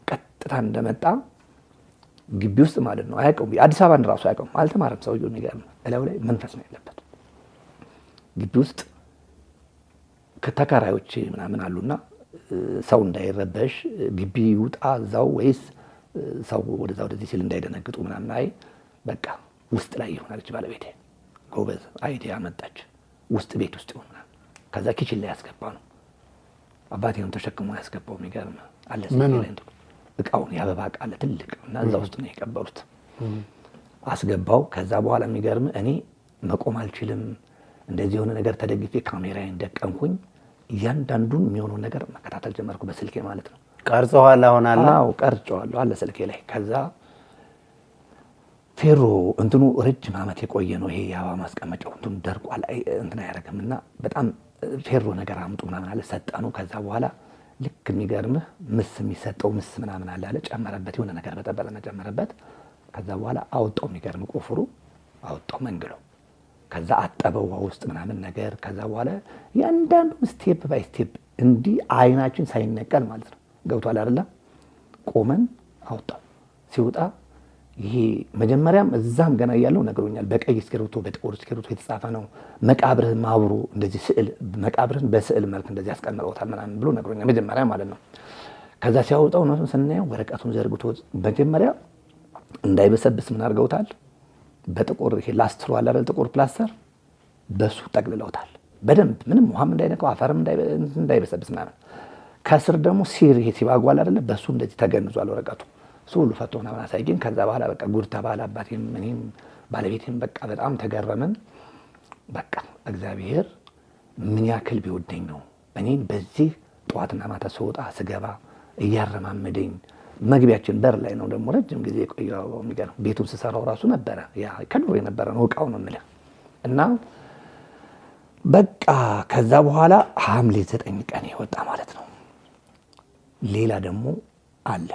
A: ቀጥታ እንደመጣ ግቢ ውስጥ ማለት ነው አያውቀውም፣ አዲስ አበባን ራሱ አያውቀውም፣ አልተማረም ሰውየው። የሚገርም እላዩ ላይ መንፈስ ነው ያለበት። ግቢ ውስጥ ከተከራዮች ምናምን አሉና ሰው እንዳይረበሽ ግቢ ውጣ እዛው ወይስ ሰው ወደዛ ወደዚህ ሲል እንዳይደነግጡ ምናምን። አይ በቃ ውስጥ ላይ ይሆናለች ባለቤቴ ጎበዝ አይዲያ መጣች። ውስጥ ቤት ውስጥ ይሆን ምናምን። ከዛ ኪችን ላይ ያስገባ ነው አባቴውን ተሸክሞ ያስገባው። የሚገርም አለ እቃውን የአበባ እቃ አለ ትልቅ እና እዛ ውስጥ ነው የቀበሩት። አስገባው። ከዛ በኋላ የሚገርም እኔ መቆም አልችልም። እንደዚህ የሆነ ነገር ተደግፌ ካሜራዬን ደቀንኩኝ። እያንዳንዱን የሚሆነውን ነገር መከታተል ጀመርኩ በስልኬ ማለት ነው።
B: ቀርጸዋል? አሁን አለ?
A: አዎ ቀርጸዋለሁ አለ ስልኬ ላይ። ከዛ ፌሮ እንትኑ ረጅም ዓመት የቆየ ነው ይሄ የአበባ ማስቀመጫው እንትኑ ደርቋል፣ እንትን አያደርግምና በጣም ፌሮ ነገር አምጡ ምናምን አለ ሰጠኑ። ከዛ በኋላ ልክ የሚገርምህ ምስ የሚሰጠው ምስ ምናምን አለ ጨመረበት፣ የሆነ ነገር በጠበለና ጨመረበት። ከዛ በኋላ አወጣው። የሚገርም ቆፍሩ አወጣው መንግሎ። ከዛ አጠበው ውሃ ውስጥ ምናምን ነገር። ከዛ በኋላ ያንዳንዱ ስቴፕ ባይ ስቴፕ እንዲህ አይናችን ሳይነቀል ማለት ነው ገብቷል አይደለ? ቆመን አወጣው። ሲወጣ ይሄ መጀመሪያም እዛም ገና እያለው ነግሮኛል። በቀይ እስክሪብቶ በጥቁር እስክሪብቶ የተጻፈ ነው። መቃብርህን አብሮ እንደዚህ ስዕል መቃብርህን በስዕል መልክ እንደዚህ ያስቀምጠውታል ምናምን ብሎ ነግሮኛል መጀመሪያ ማለት ነው። ከዛ ሲያወጣው ነው ስናየው ወረቀቱን ዘርግቶ መጀመሪያ እንዳይበሰብስ ምን አድርገውታል? በጥቁር ይሄ ላስትሮ አለ አይደል? ጥቁር ፕላስተር በሱ ጠቅልለውታል በደንብ ምንም ውሃም እንዳይነካው አፈርም እንዳይበሰብስ ምናምን። ከስር ደግሞ ሲር ይሄ ሲባጓል አይደለ? በሱ እንደዚህ ተገንዟል ወረቀቱ። እሱ ሁሉ ፈቶ ምናምን አሳየኝ። ከዛ በኋላ በቃ ጉድ ተባለ። አባቴም እኔም ባለቤቴም በቃ በጣም ተገረምን። በቃ እግዚአብሔር ምን ያክል ቢወደኝ ነው እኔም በዚህ ጠዋትና ማታ ስወጣ ስገባ እያረማመደኝ። መግቢያችን በር ላይ ነው ደግሞ ረጅም ጊዜ የቆየው። የሚገርም ቤቱን ስሰራው ራሱ ነበረ ያ ከድሮ የነበረ ነው እቃው ነው የምልህ። እና በቃ ከዛ በኋላ ሐምሌ 9 ቀን ይወጣ ማለት ነው። ሌላ ደግሞ አለ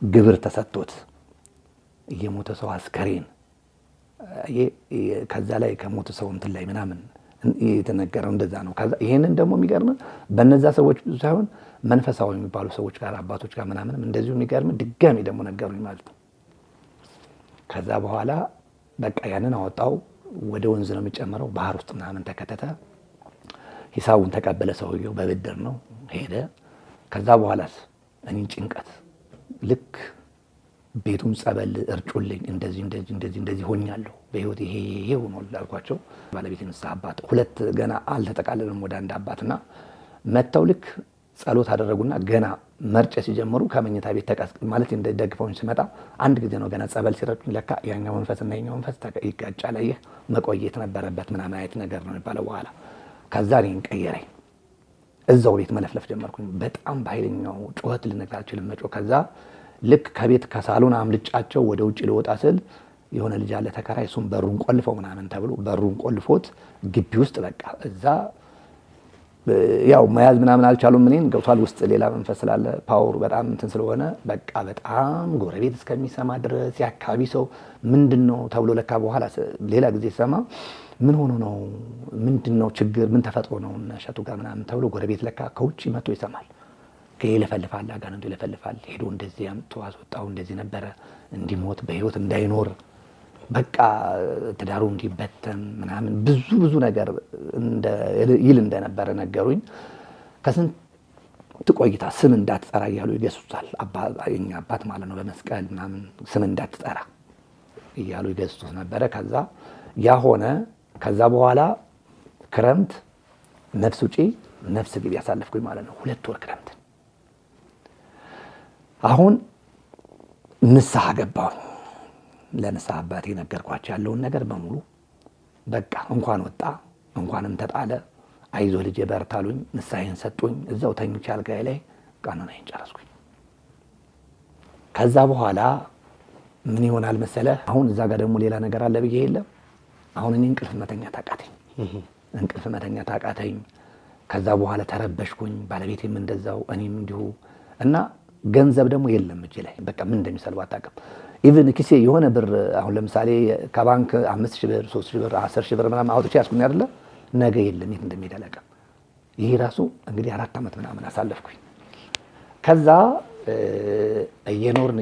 A: ግብር ተሰጥቶት የሞተ ሰው አስከሬን ከዛ ላይ ከሞተ ሰው እንትን ላይ ምናምን የተነገረው እንደዛ ነው። ከዛ ይሄንን ደግሞ የሚገርም በነዛ ሰዎች ብዙ ሳይሆን መንፈሳዊ የሚባሉ ሰዎች ጋር አባቶች ጋር ምናምን እንደዚሁ የሚገርም ድጋሚ ደግሞ ነገሩኝ ማለት ነው። ከዛ በኋላ በቃ ያንን አወጣው። ወደ ወንዝ ነው የሚጨመረው፣ ባህር ውስጥ ምናምን ተከተተ። ሂሳቡን ተቀበለ ሰውየው፣ በብድር ነው ሄደ። ከዛ በኋላስ እኔን ጭንቀት ልክ ቤቱን ጸበል እርጩልኝ እንደዚህ ሆኛለሁ በህይወት ይሄ ሆኖ ላልኳቸው ባለቤት ንስሐ አባት ሁለት ገና አልተጠቃለለም ወደ አንድ አባትና መተው ልክ ጸሎት አደረጉና ገና መርጨ ሲጀምሩ ከመኝታ ቤት ማለት እንደደግፈውኝ ሲመጣ አንድ ጊዜ ነው ገና ጸበል ሲረጩኝ ለካ ያኛው መንፈስና ያኛው መንፈስ ይጋጫል፣ ይሄ መቆየት ነበረበት ምናምን አይነት ነገር ነው የሚባለው። በኋላ ከዛ እኔን ቀየረኝ። እዛው ቤት መለፍለፍ ጀመርኩኝ። በጣም በኃይለኛው ጩኸት ልነግርህ አልችልም መጮህ። ከዛ ልክ ከቤት ከሳሎን አምልጫቸው ወደ ውጭ ልወጣ ስል የሆነ ልጅ አለ ተከራይ፣ እሱም በሩን ቆልፈው ምናምን ተብሎ በሩን ቆልፎት ግቢ ውስጥ በቃ እዛ ያው መያዝ ምናምን አልቻሉም። እኔን ገብቷል ውስጥ ሌላ መንፈስ ስላለ ፓወሩ በጣም እንትን ስለሆነ በቃ በጣም ጎረቤት እስከሚሰማ ድረስ የአካባቢ ሰው ምንድነው ተብሎ ለካ በኋላ ሌላ ጊዜ ሰማ ምን ሆኖ ነው ምንድነው ችግር ምን ተፈጥሮ ነው እሸቱ ጋር ምናምን ተብሎ ጎረቤት ለካ ከውጭ መጥቶ ይሰማል። ይለፈልፋል፣ አጋንንቱ ይለፈልፋል። ሄዶ እንደዚህ አምጥቶ አስወጣው፣ እንደዚህ ነበረ እንዲሞት በህይወት እንዳይኖር በቃ ትዳሩ እንዲበተን ምናምን ብዙ ነገር ይል እንደነበረ ነገሩኝ። ከስንት ቆይታ ስም እንዳትጠራ እያሉ ይገሱታል። የኛ አባት ማለት ነው በመስቀል ምናምን ስም እንዳትጠራ እያሉ ይገዝቱት ነበረ። ከዛ ያ ሆነ። ከዛ በኋላ ክረምት ነፍስ ውጪ ነፍስ ግቢ ያሳለፍኩኝ ማለት ነው 2 ወር ክረምት። አሁን ንስሐ ገባሁኝ። ለንስሐ አባቴ ነገርኳቸው ያለውን ነገር በሙሉ። በቃ እንኳን ወጣ እንኳንም ተጣለ፣ አይዞህ ልጄ በርታሉኝ፣ ንስሐዬን ሰጡኝ። እዛው ተኝቼ አልጋዬ ላይ ቀኖናዬን ጨረስኩኝ። ከዛ በኋላ ምን ይሆናል መሰለህ? አሁን እዛ ጋር ደግሞ ሌላ ነገር አለ ብዬ የለም። አሁን እኔ እንቅልፍ መተኛት አቃተኝ። ከዛ በኋላ ተረበሽኩኝ፣ ባለቤቴም እንደዛው፣ እኔም እንዲሁ እና ገንዘብ ደግሞ የለም እጄ ላይ። በቃ ምን እንደሚሰልብ አታውቅም። ኢቭን ኪሴ የሆነ ብር አሁን ለምሳሌ ከባንክ 5,000 ብር 3,000 ብር 10,000 ብር ምናምን አውጥቼ ያስኩኝ አይደለ? ነገ የለም፣ የት እንደሚሄድ አላውቅም። ይሄ ራሱ እንግዲህ 4 ዓመት ምናምን አሳለፍኩኝ። ከዛ እየኖርን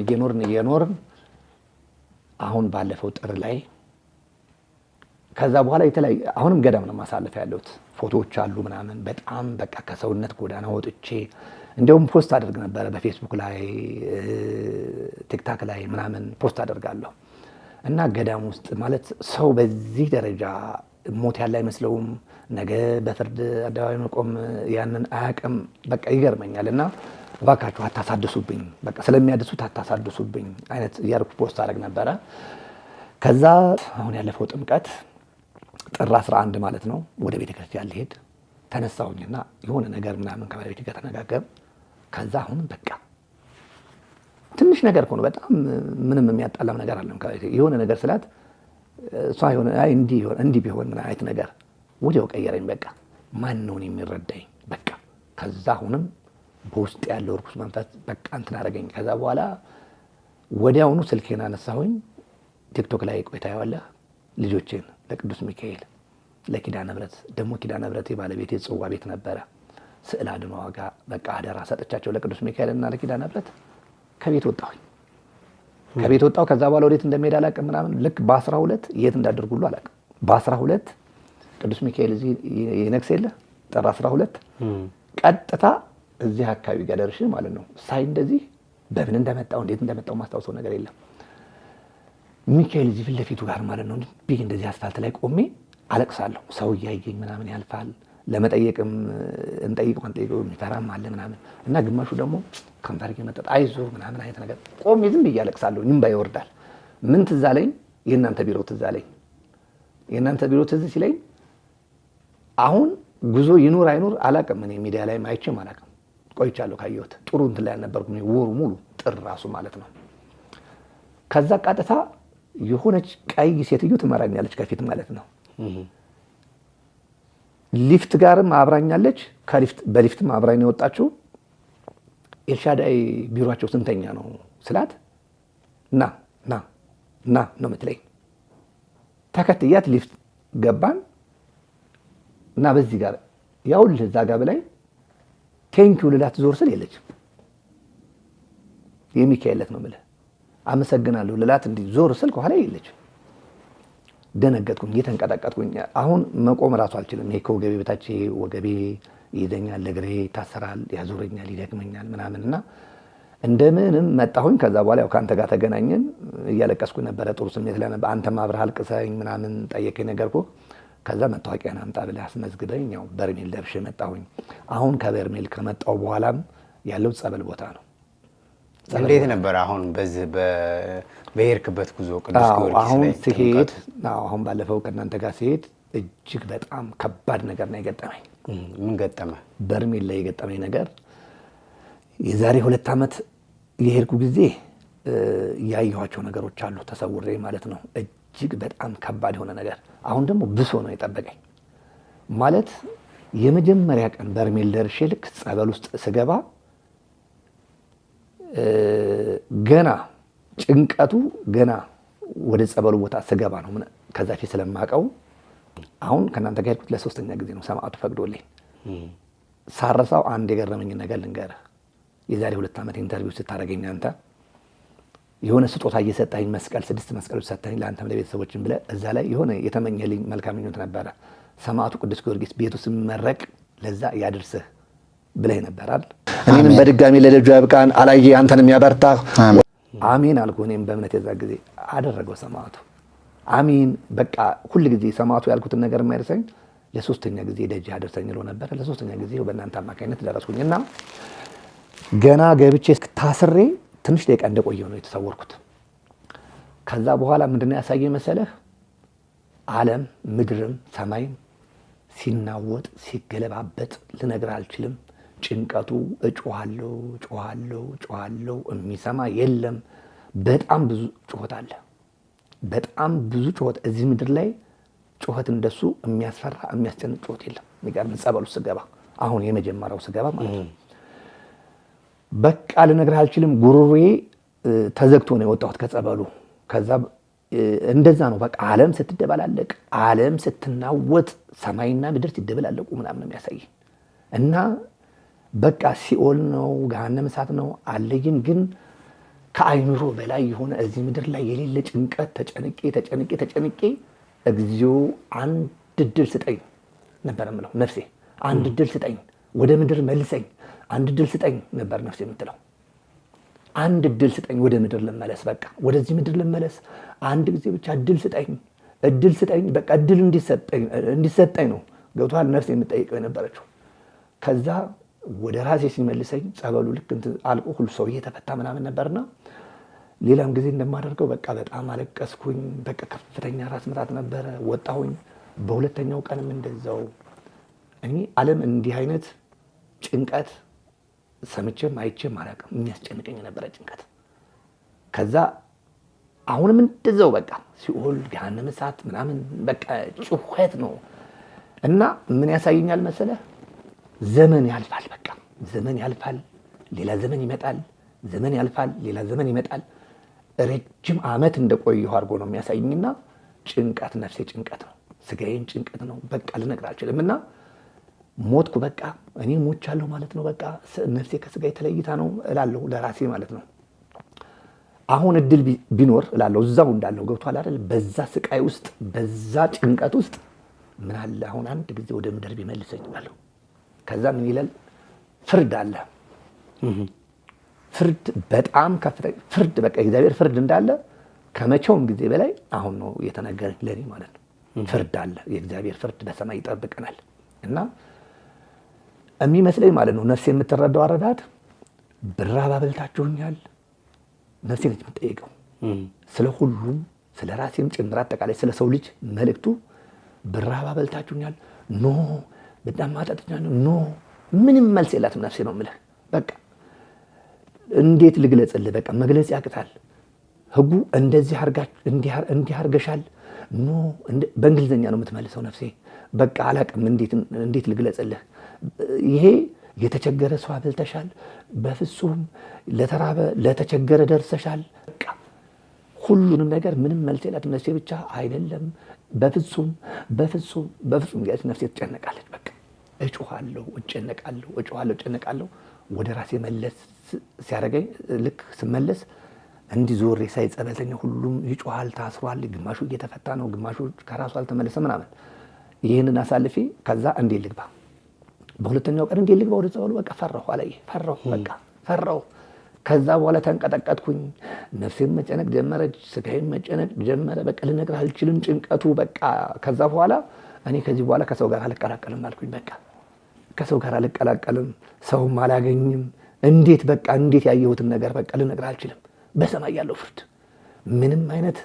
A: አሁን ባለፈው ጥር ላይ ከዛ በኋላ የተለያዩ አሁንም ገዳም ነው ማሳለፍ ያለሁት። ፎቶዎች አሉ ምናምን በጣም በቃ ከሰውነት ጎዳና ወጥቼ እንደውም ፖስት አደርግ ነበረ በፌስቡክ ላይ ቲክታክ ላይ ምናምን ፖስት አደርጋለሁ። እና ገዳም ውስጥ ማለት ሰው በዚህ ደረጃ ሞት ያለ አይመስለውም። ነገ በፍርድ አደባባይ መቆም ያንን አያውቅም። በቃ ይገርመኛል። እና እባካችሁ አታሳድሱብኝ፣ በቃ ስለሚያድሱት አታሳድሱብኝ አይነት እያልኩ ፖስት አደርግ ነበረ። ከዛ አሁን ያለፈው ጥምቀት ጥር 11 ማለት ነው ወደ ቤተክርስቲያን ልሄድ ተነሳሁኝና የሆነ ነገር ምናምን ከባለቤቴ ጋር ተነጋገርን። ከዛ አሁንም በቃ ትንሽ ነገር እኮ ነው፣ በጣም ምንም የሚያጣላም ነገር አለም። ከባለቤቴ የሆነ ነገር ስላት እሷ የሆነ እንዲህ ቢሆን ምን አይነት ነገር ወዲያው ቀየረኝ። በቃ ማን ነው የሚረዳኝ? በቃ ከዛ አሁንም በውስጥ ያለው ርኩስ መንፈስ በቃ እንትን አደረገኝ። ከዛ በኋላ ወዲያውኑ ስልኬን አነሳሁኝ። ቲክቶክ ላይ ቆይታ ያዋለህ ልጆቼን ለቅዱስ ሚካኤል ለኪዳነ ምሕረት ደግሞ ኪዳነ ምሕረት የባለቤቴ ጽዋ ቤት ነበረ ስዕል አድኖ ዋጋ በቃ አደራ ሰጠቻቸው ለቅዱስ ሚካኤል እና ለኪዳነ ምሕረት። ከቤት ወጣሁኝ። ከዛ በኋላ ወዴት እንደሚሄድ አላውቅም ምናምን። ልክ በ12 የት እንዳደርጉሉ አላውቅም። በ12 ቅዱስ ሚካኤል እዚህ ይነግስ የለ ጥር 12 ቀጥታ እዚህ አካባቢ ጋር ደርሼ ማለት ነው ሳይ እንደዚህ በምን እንደመጣው እንዴት እንደመጣው ማስታወሰው ነገር የለም። ሚካኤል እዚህ ፊት ለፊቱ ጋር ማለት ነው እንደዚህ አስፋልት ላይ ቆሜ አለቅሳለሁ። ሰው እያየኝ ምናምን ያልፋል። ለመጠየቅም እንጠይቀው የሚፈራም አለ ምናምን እና ግማሹ ደግሞ ከንፈር እየመጠጥ አይዞህ ምናምን አይነት ነገር ቆሜ ዝም ብዬ አለቅሳለሁ። እምባ ይወርዳል። ምን ትዝ አለኝ? የእናንተ ቢሮ ትዝ አለኝ። የእናንተ ቢሮ ትዝ ሲለኝ አሁን ጉዞ ይኑር አይኑር አላውቅም። እኔ ሚዲያ ላይ አይቼም አላውቅም። ቆይቻለሁ ካየሁት ጥሩ እንትን ላይ አልነበርኩም። ወሩ ሙሉ ጥር ራሱ ማለት ነው። ከዛ ቀጥታ የሆነች ቀይ ሴትዮ ትመራኛለች ከፊት ማለት ነው። ሊፍት ጋርም አብራኛለች። በሊፍትም አብራኝ ነው የወጣችው። ኤልሻዳይ ቢሮቸው ስንተኛ ነው ስላት ና ነው የምትለኝ። ተከትያት ሊፍት ገባን እና በዚህ ጋር ያውልህ እዛ ጋር በላይ ቴንኪው ልላት ዞር ስል የለችም። የሚካኤል ዕለት ነው የምልህ አመሰግናለሁ ልላት እንዲህ ዞር ስል ከኋላ የለችም። ደነገጥኩኝ፣ እየተንቀጠቀጥኩኝ። አሁን መቆም እራሱ አልችልም። ይሄ ከወገቤ በታች ወገቤ ይይዘኛል፣ እግሬ ይታሰራል፣ ያዞረኛል፣ ይደክመኛል ምናምን እና እንደምንም መጣሁኝ። ከዛ በኋላ ያው ከአንተ ጋር ተገናኘን። እያለቀስኩኝ ነበረ፣ ጥሩ ስሜት ላይ ነበር። አንተም አብረህ አልቅሰኝ ምናምን ጠየቀኝ፣ ነገርኩህ። ከዛ መታወቂያን አምጣ ብለህ አስመዝግበኝ ያው በርሜል ደርሼ መጣሁኝ። አሁን ከበርሜል ከመጣሁ በኋላም ያለው ጸበል ቦታ ነው።
B: እንዴት ነበር አሁን በዚህ በሄድክበት ጉዞ ቅዱስ ጊዮርጊስ
A: አሁን ሲሄድ አሁን ባለፈው ከእናንተ ጋር ሲሄድ እጅግ በጣም ከባድ ነገር ነው የገጠመኝ።
B: ምን ገጠመ?
A: በርሜል ላይ የገጠመኝ ነገር የዛሬ 2 ዓመት የሄድኩ ጊዜ ያየኋቸው ነገሮች አሉ ተሰውሬ ማለት ነው። እጅግ በጣም ከባድ የሆነ ነገር አሁን ደግሞ ብሶ ነው የጠበቀኝ ማለት። የመጀመሪያ ቀን በርሜል ደርሼ ልክ ጸበል ውስጥ ስገባ ገና ጭንቀቱ ገና ወደ ጸበሉ ቦታ ስገባ ነው። ከዛ ፊት ስለማቀው አሁን ከእናንተ ጋር ሄድኩት ለ3ኛ ጊዜ ነው ሰማዕቱ ፈቅዶልኝ። ሳረሳው አንድ የገረመኝ ነገር ልንገርህ። የዛሬ 2 ዓመት ኢንተርቪው ስታደርገኝ አንተ የሆነ ስጦታ እየሰጠኸኝ መስቀል 6 መስቀሎች ሰጠኸኝ ለአንተም ለቤተሰቦችም ብለህ እዛ ላይ የሆነ የተመኘልኝ መልካም ምኞት ነበረ። ሰማዕቱ ቅዱስ ጊዮርጊስ ቤቱ ሲመረቅ ለዛ ያድርስህ ብለህ ነበራል። እኔንም በድጋሚ ለልጁ ያብቃን፣ አላየ አንተንም ያበርታህ። አሜን አልኩ። እኔም በእምነት የዛ ጊዜ አደረገው ሰማዕቱ። አሜን በቃ ሁል ጊዜ ሰማዕቱ ያልኩትን ነገር የማይደርሰኝ ለሶስተኛ ጊዜ ደጅ አደርሰኝ ብሎ ነበር። ለሶስተኛ ጊዜ በእናንተ አማካኝነት ደረስኩኝና ገና ገብቼ ታስሬ ትንሽ ደቂቃ እንደቆየው ነው የተሰወርኩት። ከዛ በኋላ ምንድነው ያሳየኝ መሰለህ? ዓለም ምድርም ሰማይም ሲናወጥ ሲገለባበጥ ልነግር አልችልም። ጭንቀቱ እጮሃለሁ የሚሰማ የለም። በጣም ብዙ ጩኸት አለ። በጣም ብዙ ጩኸት እዚህ ምድር ላይ ጩኸት እንደሱ የሚያስፈራ የሚያስጨንቅ ጩኸት የለም። የሚገርም ጸበሉ ስገባ አሁን የመጀመሪያው ስገባ ማለት ነው በቃ ልነግርህ አልችልም። ጉሮሮዬ ተዘግቶ ነው የወጣሁት ከጸበሉ። ከዛ እንደዛ ነው በቃ ዓለም ስትደበላለቅ ዓለም ስትናወጥ ሰማይና ምድር ሲደበላለቁ ምናምን የሚያሳይ እና በቃ ሲኦል ነው ገሃነመ እሳት ነው አለይም። ግን ከአይምሮ በላይ የሆነ እዚህ ምድር ላይ የሌለ ጭንቀት ተጨንቄ እግዚኦ አንድ እድል ስጠኝ ነበር የምለው ነፍሴ። አንድ እድል ስጠኝ፣ ወደ ምድር መልሰኝ፣ አንድ እድል ስጠኝ ነበር ነፍሴ የምትለው። አንድ እድል ስጠኝ፣ ወደ ምድር ልመለስ፣ በቃ ወደዚህ ምድር ልመለስ፣ አንድ ጊዜ ብቻ እድል ስጠኝ፣ በቃ እድል እንዲሰጠኝ ነው ገብቶሃል ነፍሴ የምትጠይቀው የነበረችው። ከዛ ወደ ራሴ ሲመልሰኝ ጸበሉ ልክ አልቆ ሁሉ ሰው እየተፈታ ምናምን ነበርና ሌላም ጊዜ እንደማደርገው በቃ በጣም አለቀስኩኝ። በቃ ከፍተኛ ራስ ምታት ነበረ፣ ወጣሁኝ። በሁለተኛው ቀንም እንደዛው። እኔ ዓለም እንዲህ አይነት ጭንቀት ሰምቼም አይቼም አላውቅም። የሚያስጨንቀኝ የነበረ ጭንቀት። ከዛ አሁንም እንደዛው በቃ ሲኦል ገሃነመ እሳት ምናምን በቃ ጩኸት ነው። እና ምን ያሳየኛል መሰለህ? ዘመን ያልፋል፣ በቃ ዘመን ያልፋል፣ ሌላ ዘመን ይመጣል፣ ዘመን ያልፋል፣ ሌላ ዘመን ይመጣል። ረጅም ዓመት እንደቆየሁ አድርጎ ነው የሚያሳይኝና ጭንቀት ነፍሴ ጭንቀት ነው፣ ስጋዬን ጭንቀት ነው። በቃ ልነግርህ አልችልም። እና ሞትኩ፣ በቃ እኔ ሞቻለሁ ማለት ነው። በቃ ነፍሴ ከስጋዬ ተለይታ ነው እላለሁ ለራሴ ማለት ነው። አሁን እድል ቢኖር እላለሁ እዛው እንዳለሁ ገብቶሃል አይደል? በዛ ስቃይ ውስጥ በዛ ጭንቀት ውስጥ ምን አለ አሁን አንድ ጊዜ ወደ ምድር ቢመልሰኝ እላለሁ። ከዛ ምን ይላል? ፍርድ አለ። ፍርድ በጣም ከፍተኛ ፍርድ፣ በቃ እግዚአብሔር ፍርድ እንዳለ ከመቼውም ጊዜ በላይ አሁን ነው የተነገረኝ ለኔ ማለት ነው። ፍርድ አለ፣ የእግዚአብሔር ፍርድ በሰማይ ይጠብቀናል። እና የሚመስለኝ ማለት ነው ነፍሴ የምትረዳው አረዳድ ብራብ አብልታችሁኛል። ነፍሴ ነች የምትጠይቀው ስለ ሁሉም፣ ስለ ራሴም ጭምር አጠቃላይ ስለ ሰው ልጅ መልእክቱ ብራብ አብልታችሁኛል፣ ኖ በጣም ማጣጥኛል፣ ኖ ምንም መልስ የላትም ነፍሴ ነው የምልህ። በቃ እንዴት ልግለጽልህ? በቃ መግለጽ ያቅታል። ህጉ እንደዚህ አርገሻል፣ ኖ በእንግሊዝኛ ነው የምትመልሰው ነፍሴ። በቃ አላቅም እንዴት ልግለጽልህ? ይሄ የተቸገረ ሰው አብልተሻል፣ በፍጹም ለተራበ ለተቸገረ ደርሰሻል። በቃ ሁሉንም ነገር ምንም መልስ የላትም ነፍሴ። ብቻ አይደለም በፍጹም ያለች ነፍሴ ትጨነቃለች። በቃ እጮሃለሁ፣ እጨነቃለሁ። ወደ ራሴ መለስ ሲያደርገኝ ልክ ስመለስ እንዲህ ዞሬ ሳይ ጸበልተኛ ሁሉም ይጮሃል፣ ታስሯል፣ ግማሹ እየተፈታ ነው፣ ግማሹ ከራሱ አልተመለሰ ምናምን። ይህንን አሳልፌ ከዛ እንዴት ልግባ? በሁለተኛው ቀን እንዴት ልግባ ወደ ጸበሉ? በቃ ፈራሁ። ከዛ በኋላ ተንቀጠቀጥኩኝ። ነፍሴን መጨነቅ ጀመረች፣ ስጋዬን መጨነቅ ጀመረ። በቃ ልነግርህ አልችልም ጭንቀቱ። በቃ ከዛ በኋላ እኔ ከዚህ በኋላ ከሰው ጋር አልቀላቀልም አልኩኝ። በቃ ከሰው ጋር አልቀላቀልም፣ ሰውም አላገኝም። እንዴት ያየሁትን ነገር በቃ ልነግርህ አልችልም። በሰማይ ያለው ፍርድ ምንም አይነት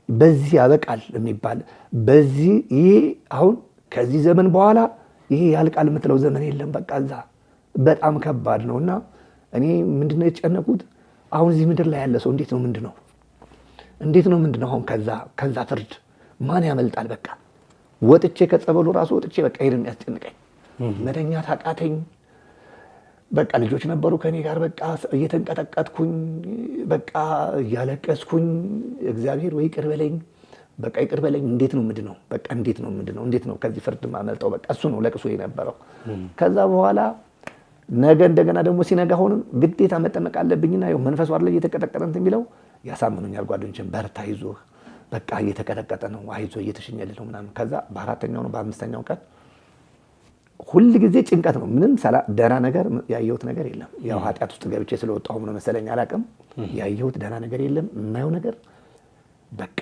A: በዚህ ያበቃል የሚባል ይሄ አሁን ከዚህ ዘመን በኋላ ይሄ ያልቃል የምትለው ዘመን የለም። በቃ እዛ በጣም ከባድ ነውና እኔ ምንድነው የተጨነቁት? አሁን እዚህ ምድር ላይ ያለ ሰው እንዴት ነው ምንድነው አሁን ከዛ ፍርድ ማን ያመልጣል? በቃ ወጥቼ ከጸበሉ ራሱ ወጥቼ በቃ ይሄን የሚያስጨንቀኝ መተኛት አቃተኝ። በቃ ልጆች ነበሩ ከኔ ጋር በቃ እየተንቀጠቀጥኩኝ በቃ እያለቀስኩኝ እግዚአብሔር ወይ ይቅር በለኝ፣ በቃ ይቅር በለኝ። እንዴት ነው ምንድነው ከዚህ ፍርድ ማመልጠው? በቃ እሱ ነው ለቅሶ የነበረው። ከዛ በኋላ ነገ እንደገና ደግሞ ሲነጋ ሆንም ግዴታ መጠመቅ አለብኝና ይኸው መንፈሱ አይደል እየተቀጠቀጠ እንትን የሚለው ያሳምኑኛል ጓደኞቼም፣ በርታ አይዞህ፣ በቃ እየተቀጠቀጠ ነው፣ አይዞህ እየተሸኘልህ ነው ምናምን። ከዛ በአራተኛው ነው በአምስተኛው ቀን ሁል ጊዜ ጭንቀት ነው። ምንም ደህና ነገር ያየሁት ነገር የለም። ያው ኃጢአት ውስጥ ገብቼ ስለወጣሁም ነው መሰለኝ አላውቅም። ያየሁት ደህና ነገር የለም። የማየው ነገር በቃ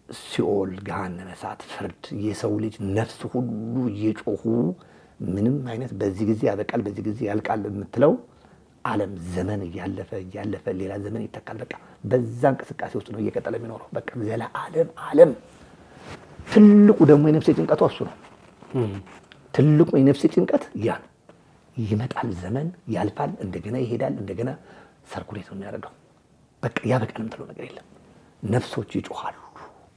A: ሲኦል፣ ገሃነመ እሳት፣ ፍርድ፣ የሰው ልጅ ነፍስ ሁሉ እየጮሁ ምንም አይነት በዚህ ጊዜ ያበቃል በዚህ ጊዜ ያልቃል የምትለው ዓለም ዘመን እያለፈ ሌላ ዘመን ይተካል። በቃ በዛ እንቅስቃሴ ውስጥ ነው እየቀጠለ የሚኖረው። በቃ ዓለም ትልቁ ደግሞ የነፍሴ ጭንቀቷ እሱ ነው። ትልቁ የነፍሴ ጭንቀት ያ ነው። ይመጣል ዘመን ያልፋል፣ እንደገና ይሄዳል፣ እንደገና ሰርኩሌት ነው የሚያደርገው። በቃ ያበቃል የምትለው ነገር የለም። ነፍሶች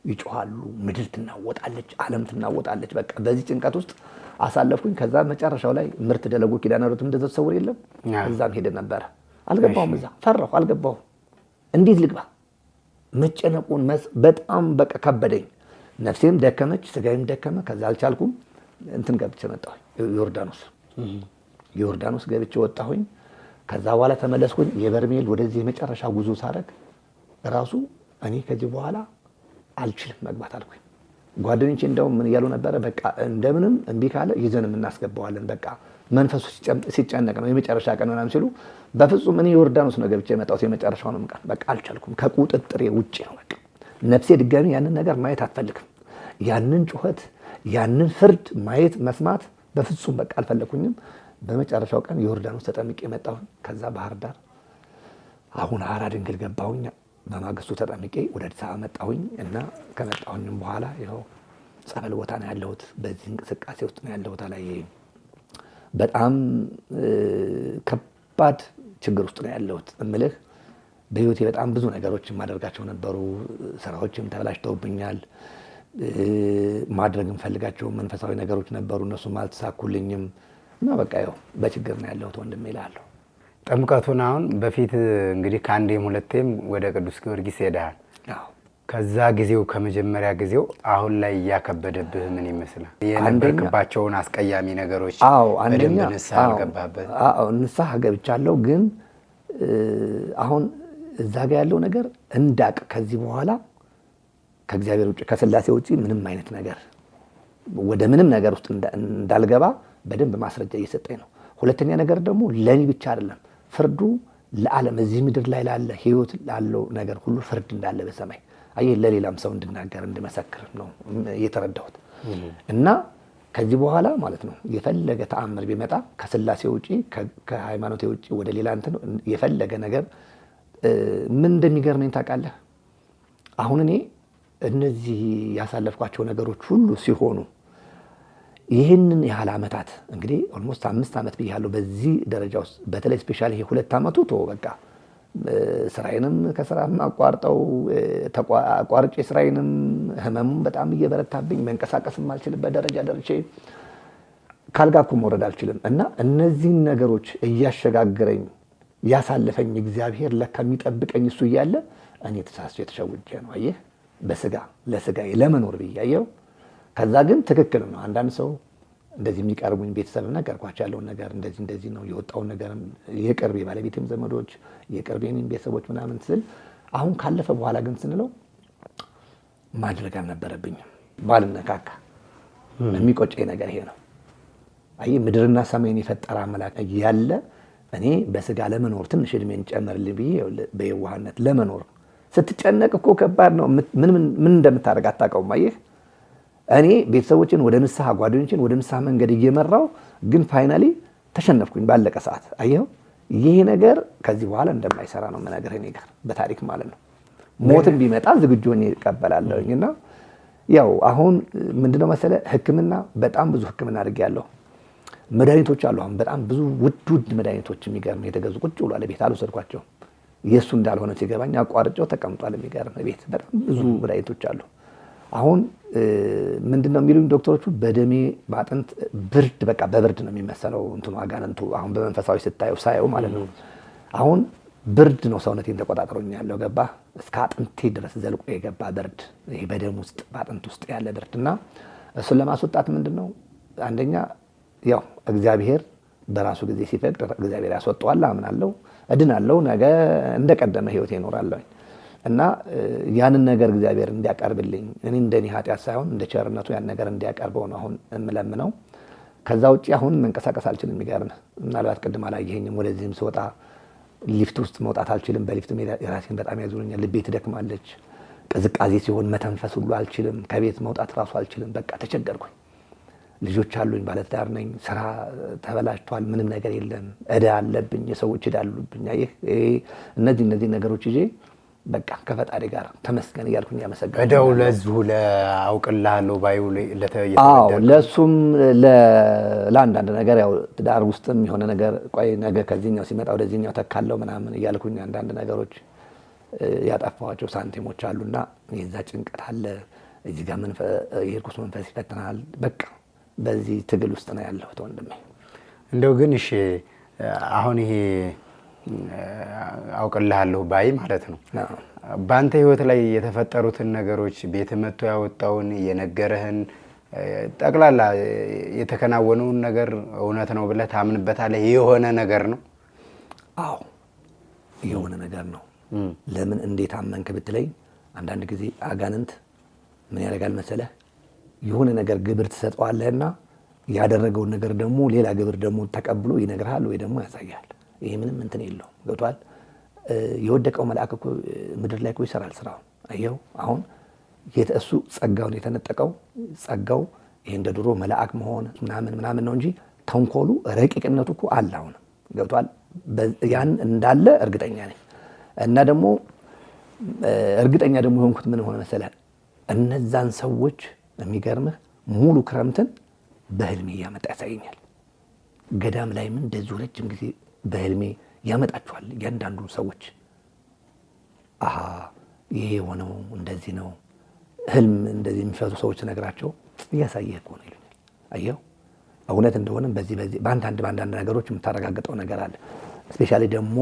A: ይጮሃሉ፣ ምድር ትናወጣለች፣ ዓለም ትናወጣለች። በቃ በዚህ ጭንቀት ውስጥ አሳለፍኩኝ። ከዛ መጨረሻው ላይ ምርት ደለጎ ኪዳነ ምሕረቱም እንደዛ ተሰውር የለም እዛም ሄደን ነበረ። አልገባሁም፣ እዛ ፈራሁ፣ አልገባሁም። እንዴት ልግባ? መጨነቁን በጣም በቃ ከበደኝ። ነፍሴም ደከመች፣ ስጋዬም ደከመ። ከዛ አልቻልኩም። እንትን ገብቼ መጣሁ፣ ዮርዳኖስ ገብቼ ወጣሁኝ። ከዛ በኋላ ተመለስኩኝ። የበርሜል ወደዚህ የመጨረሻ ጉዞ ሳረግ ራሱ እኔ ከዚህ በኋላ አልችልም መግባት አልኩኝ። ጓደኞቼ እንደውም ምን እያሉ ነበረ? በቃ እንደምንም እምቢ ካለ ይዘንም እናስገባዋለን፣ በቃ መንፈሱ ሲጨነቅ ነው የመጨረሻ ቀን ምናምን ሲሉ፣ በፍጹም እኔ ዮርዳኖስ ነው ገብቼ የመጣሁት የመጨረሻውንም ቀን። በቃ አልቻልኩም፣ ከቁጥጥሬ ውጭ ነው። በቃ ነፍሴ ድጋሚ ያንን ነገር ማየት አትፈልግም። ያንን ጩኸት፣ ያንን ፍርድ ማየት መስማት በፍጹም በቃ አልፈለኩኝም። በመጨረሻው ቀን ዮርዳኖስ ተጠምቄ መጣሁ። ከዛ ባህር ዳር አሁን ሐራ ድንግል ገባሁኝ። በማግስቱ ተጠምቄ ወደ አዲስ አበባ መጣሁኝ እና ከመጣሁኝም በኋላ ይኸው ጸበል ቦታ ነው ያለሁት። በዚህ እንቅስቃሴ ውስጥ ነው ያለሁት። ላይ በጣም ከባድ ችግር ውስጥ ነው ያለሁት እምልህ። በህይወቴ በጣም ብዙ ነገሮች የማደርጋቸው ነበሩ። ስራዎችም ተበላሽተውብኛል። ማድረግ የምፈልጋቸው መንፈሳዊ ነገሮች ነበሩ፣ እነሱም አልተሳኩልኝም እና በቃ ይኸው በችግር ነው ያለሁት ወንድሜ እልሃለሁ።
B: ጥምቀቱን አሁን በፊት እንግዲህ ከአንዴም ሁለቴም ወደ ቅዱስ ጊዮርጊስ ሄደሃል። ከዛ ጊዜው ከመጀመሪያ ጊዜው አሁን ላይ እያከበደብህ ምን ይመስላል? የነበርክባቸውን አስቀያሚ ነገሮች በደንብ ንስሐ አልገባህበት?
A: ንስሐ ገብቻለሁ፣ ግን አሁን እዛ ጋ ያለው ነገር እንዳቅ ከዚህ በኋላ ከእግዚአብሔር ውጭ ከስላሴ ውጭ ምንም አይነት ነገር ወደ ምንም ነገር ውስጥ እንዳልገባ በደንብ ማስረጃ እየሰጠኝ ነው። ሁለተኛ ነገር ደግሞ ለኔ ብቻ አይደለም ፍርዱ ለዓለም እዚህ ምድር ላይ ላለ ህይወት ላለው ነገር ሁሉ ፍርድ እንዳለ በሰማይ አየህ፣ ለሌላም ሰው እንድናገር እንድመሰክር ነው የተረዳሁት። እና ከዚህ በኋላ ማለት ነው የፈለገ ተአምር ቢመጣ ከስላሴ ውጪ ከሃይማኖቴ ውጪ ወደ ሌላ እንትን የፈለገ ነገር ምን እንደሚገርመኝ ታውቃለህ? አሁን እኔ እነዚህ ያሳለፍኳቸው ነገሮች ሁሉ ሲሆኑ ይህንን ያህል ዓመታት እንግዲህ ኦልሞስት 5 ዓመት ብያለሁ በዚህ ደረጃ ውስጥ። በተለይ ስፔሻሊ ይሄ 2 ዓመቱ በቃ ስራዬንም ከስራም አቋርጬ ስራዬንም ህመሙም በጣም እየበረታብኝ መንቀሳቀስ የማልችልበት ደረጃ ደርሼ ካልጋ እኮ መውረድ አልችልም። እና እነዚህን ነገሮች እያሸጋገረኝ ያሳለፈኝ እግዚአብሔር ለካ የሚጠብቀኝ እሱ እያለ እኔ ተሳስቼ ተሸውጄ ነው። አየህ፣ በስጋ ለስጋዬ ለመኖር ብያየው። ከዛ ግን ትክክል ነው። አንዳንድ ሰው እንደዚህ የሚቀርቡኝ ቤተሰብ ነገርኳቸው ያለውን ነገር እንደዚህ ነው የወጣውን ነገር የቅርብ ባለቤቴም ዘመዶች የቅርብ የኔም ቤተሰቦች ምናምን ስል አሁን ካለፈ በኋላ ግን ስንለው ማድረግ አልነበረብኝም ባልነካካ። የሚቆጨኝ ነገር ይሄ ነው። አይ ምድርና ሰማይን የፈጠረ አምላክ ያለ እኔ በስጋ ለመኖር ትንሽ እድሜን ጨመርልኝ ብዬ በየዋህነት ለመኖር ስትጨነቅ እኮ ከባድ ነው። ምን እንደምታደርግ አታውቀውም። አየህ እኔ ቤተሰቦችን ወደ ንስሐ ጓደኞችን ወደ ንስሐ መንገድ እየመራው ግን ፋይናሊ ተሸነፍኩኝ ባለቀ ሰዓት። አየው ይሄ ነገር ከዚህ በኋላ እንደማይሰራ ነው የምነግርህ እኔ ጋር በታሪክ ማለት ነው። ሞትም ቢመጣ ዝግጁ ሆኜ እቀበላለሁኝ። እና ያው አሁን ምንድነው መሰለህ ሕክምና በጣም ብዙ ሕክምና አድርጌያለሁ። መድኃኒቶች አሉ አሁን በጣም ብዙ ውድ መድኃኒቶች የሚገርም የተገዙ ቁጭ ብሏል ቤት አልወሰድኳቸውም። የእሱ እንዳልሆነ ሲገባኝ አቋርጬው ተቀምጧል። የሚገርም ቤት በጣም ብዙ መድኃኒቶች አሉ። አሁን ምንድነው የሚሉኝ ዶክተሮቹ በደሜ በአጥንት ብርድ በቃ በብርድ ነው የሚመሰለው እንትኑ አጋንንቱ አሁን በመንፈሳዊ ሳየው ማለት ነው። አሁን ብርድ ነው ሰውነቴን ተቆጣጥሮኝ ያለው ገባ እስከ አጥንቴ ድረስ ዘልቆ የገባ ብርድ ይሄ በደም ውስጥ በአጥንት ውስጥ ያለ ብርድ እና እሱን ለማስወጣት ምንድነው አንደኛ ያው እግዚአብሔር በራሱ ጊዜ ሲፈቅድ እግዚአብሔር ያስወጣዋል አምናለሁ፣ እድናለሁ፣ ነገ እንደቀደመ ህይወቴ እኖራለሁ እና ያንን ነገር እግዚአብሔር እንዲያቀርብልኝ እኔ እንደኔ ኃጢአት ሳይሆን እንደ ቸርነቱ ያን ነገር እንዲያቀርበው ነው አሁን እምለምነው። ከዛ ውጪ አሁን መንቀሳቀስ አልችልም። የሚገርም ምናልባት ቅድም አላየኸኝም ወደዚህም ስወጣ ሊፍት ውስጥ መውጣት አልችልም። በሊፍት የራሴን በጣም ያዞረኛል። ልቤ ትደክማለች። ቅዝቃዜ ሲሆን መተንፈስ ሁሉ አልችልም። ከቤት መውጣት ራሱ አልችልም። በቃ ተቸገርኩኝ። ልጆች አሉኝ፣ ባለትዳር ነኝ፣ ስራ ተበላሽቷል፣ ምንም ነገር የለም፣ እዳ አለብኝ፣ የሰዎች እዳ አሉብኝ። እነዚህ ነገሮች ይዤ በቃ ከፈጣሪ ጋር ተመስገን እያልኩኝ ያመሰግናለሁ።
B: እዳው ለዚሁ ለአውቅልሃለሁ ባዩ
A: ለእሱም ለአንዳንድ ነገር ያው ትዳር ውስጥም የሆነ ነገር ቆይ ነገ ከዚህኛው ሲመጣ ወደዚህኛው ተካለው ምናምን እያልኩኝ አንዳንድ ነገሮች ያጠፋኋቸው ሳንቲሞች አሉና የዛ ጭንቀት አለ። እዚህ ጋር የርኩስ መንፈስ ይፈትናል። በቃ በዚህ ትግል ውስጥ ነው ያለሁት ወንድሜ።
B: እንደው ግን እሺ አሁን ይሄ አውቅልሃለሁ ባይ ማለት ነው በአንተ ህይወት ላይ የተፈጠሩትን ነገሮች ቤት መጥቶ ያወጣውን የነገረህን ጠቅላላ የተከናወነውን ነገር እውነት ነው ብለህ ታምንበታለህ? የሆነ ነገር ነው?
A: አዎ የሆነ ነገር ነው። ለምን እንዴት አመንክ ብትለኝ አንዳንድ ጊዜ አጋንንት ምን ያደርጋል መሰለህ? የሆነ ነገር ግብር ትሰጠዋለህና ያደረገውን ነገር ደግሞ ሌላ ግብር ደግሞ ተቀብሎ ይነግርሃል ወይ ደግሞ ያሳያል። ይሄ ምንም እንትን የለውም። ገብቶሃል? የወደቀው መልአክ እኮ ምድር ላይ እኮ ይሰራል ስራውን። አየው አሁን እሱ ጸጋውን የተነጠቀው ጸጋው ይሄ እንደ ድሮ መልአክ መሆን ምናምን ነው እንጂ ተንኮሉ ረቂቅነቱ እኮ አለ አሁን። ገብቶሃል? ያን እንዳለ እርግጠኛ ነኝ። እና ደግሞ እርግጠኛ ደግሞ የሆንኩት ምን ሆነ መሰለህ? እነዛን ሰዎች የሚገርምህ ሙሉ ክረምትን በህልሜ እያመጣ ያሳየኛል። ገዳም ላይም እንደዚሁ ረጅም ጊዜ በህልሜ ያመጣቸዋል። እያንዳንዱ ሰዎች ይሄ የሆነው እንደዚህ ነው፣ ህልም እንደዚህ የሚፈቱ ሰዎች ነግራቸው እያሳየህ እኮ ነው ይሉኛል። አየው እውነት እንደሆነ በዚህ በአንዳንድ ነገሮች የምታረጋግጠው ነገር አለ። ስፔሻሊ ደግሞ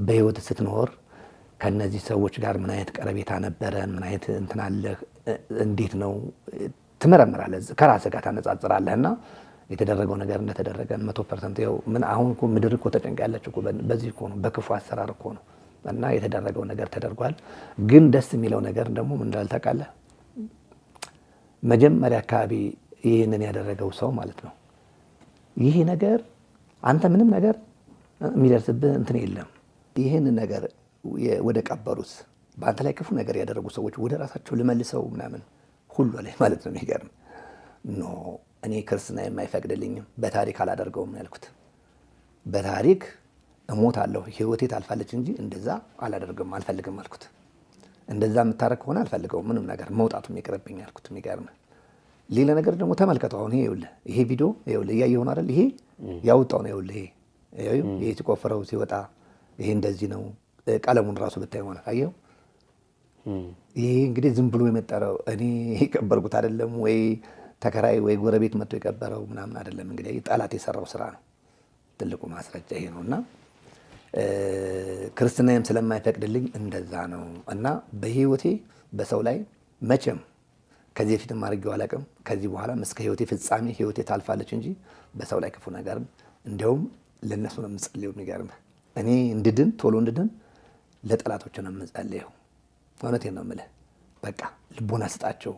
A: በህይወት ስትኖር ከነዚህ ሰዎች ጋር ምን አይነት ቀረቤታ ነበረን፣ ምን አይነት እንትን አለህ፣ እንዴት ነው ትመረምራለህ፣ ከራስህ ጋር ታነጻጽራለህና የተደረገው ነገር እንደተደረገ 100% ያው ምን አሁን እኮ ምድር እኮ ተጨንቃ ያለች እኮ በዚህ እኮ ነው፣ በክፉ አሰራር እኮ ነው። እና የተደረገው ነገር ተደርጓል። ግን ደስ የሚለው ነገር ደግሞ ምን እንዳለ ታውቃለህ? መጀመሪያ አካባቢ ይህንን ያደረገው ሰው ማለት ነው ይሄ ነገር አንተ ምንም ነገር የሚደርስብህ እንትን የለም። ይህንን ነገር ወደ ቀበሩት በአንተ ላይ ክፉ ነገር ያደረጉ ሰዎች ወደ ራሳቸው ልመልሰው ምናምን ሁሉ ላይ ማለት ነው። የሚገርም ኖ እኔ ክርስትና የማይፈቅድልኝም በታሪክ አላደርገውም ያልኩት። በታሪክ እሞታለሁ ህይወቴ ታልፋለች እንጂ እንደዛ አላደርግም አልፈልግም አልኩት። እንደዛ የምታረግ ከሆነ አልፈልገውም ምንም ነገር መውጣቱም ይቅርብኝ ያልኩት። የሚገርም ሌላ ነገር ደግሞ ተመልከቱ። አሁን ይሄ ቪዲዮ ይኸውልህ እያየሁ ነው አይደል? ይሄ ያወጣው ነው ይኸውልህ ይሄ ሲቆፍረው ሲወጣ ይሄ እንደዚህ ነው። ቀለሙን ራሱ ብታይ ሆነ አየው። ይሄ እንግዲህ ዝም ብሎ የመጠረው እኔ የቀበርኩት አይደለም ወይ ተከራይ ወይ ጎረቤት መጥቶ የቀበረው ምናምን አይደለም። እንግዲህ ጠላት የሰራው ስራ ነው። ትልቁ ማስረጃ ይሄ ነውና ክርስትናዬም ስለማይፈቅድልኝ እንደዛ ነው። እና በህይወቴ በሰው ላይ መቼም ከዚህ በፊትም አድርጌው አላውቅም። ከዚህ በኋላ እስከ ህይወቴ ፍጻሜ ህይወቴ ታልፋለች እንጂ በሰው ላይ ክፉ ነገርም እንዲያውም ለነሱ ነው የምጸልየው። የሚገርምህ እኔ እንድድን ቶሎ እንድድን ለጠላቶች ነው የምጸልየው። እውነቴን ነው የምልህ። በቃ ልቦና ስጣቸው፣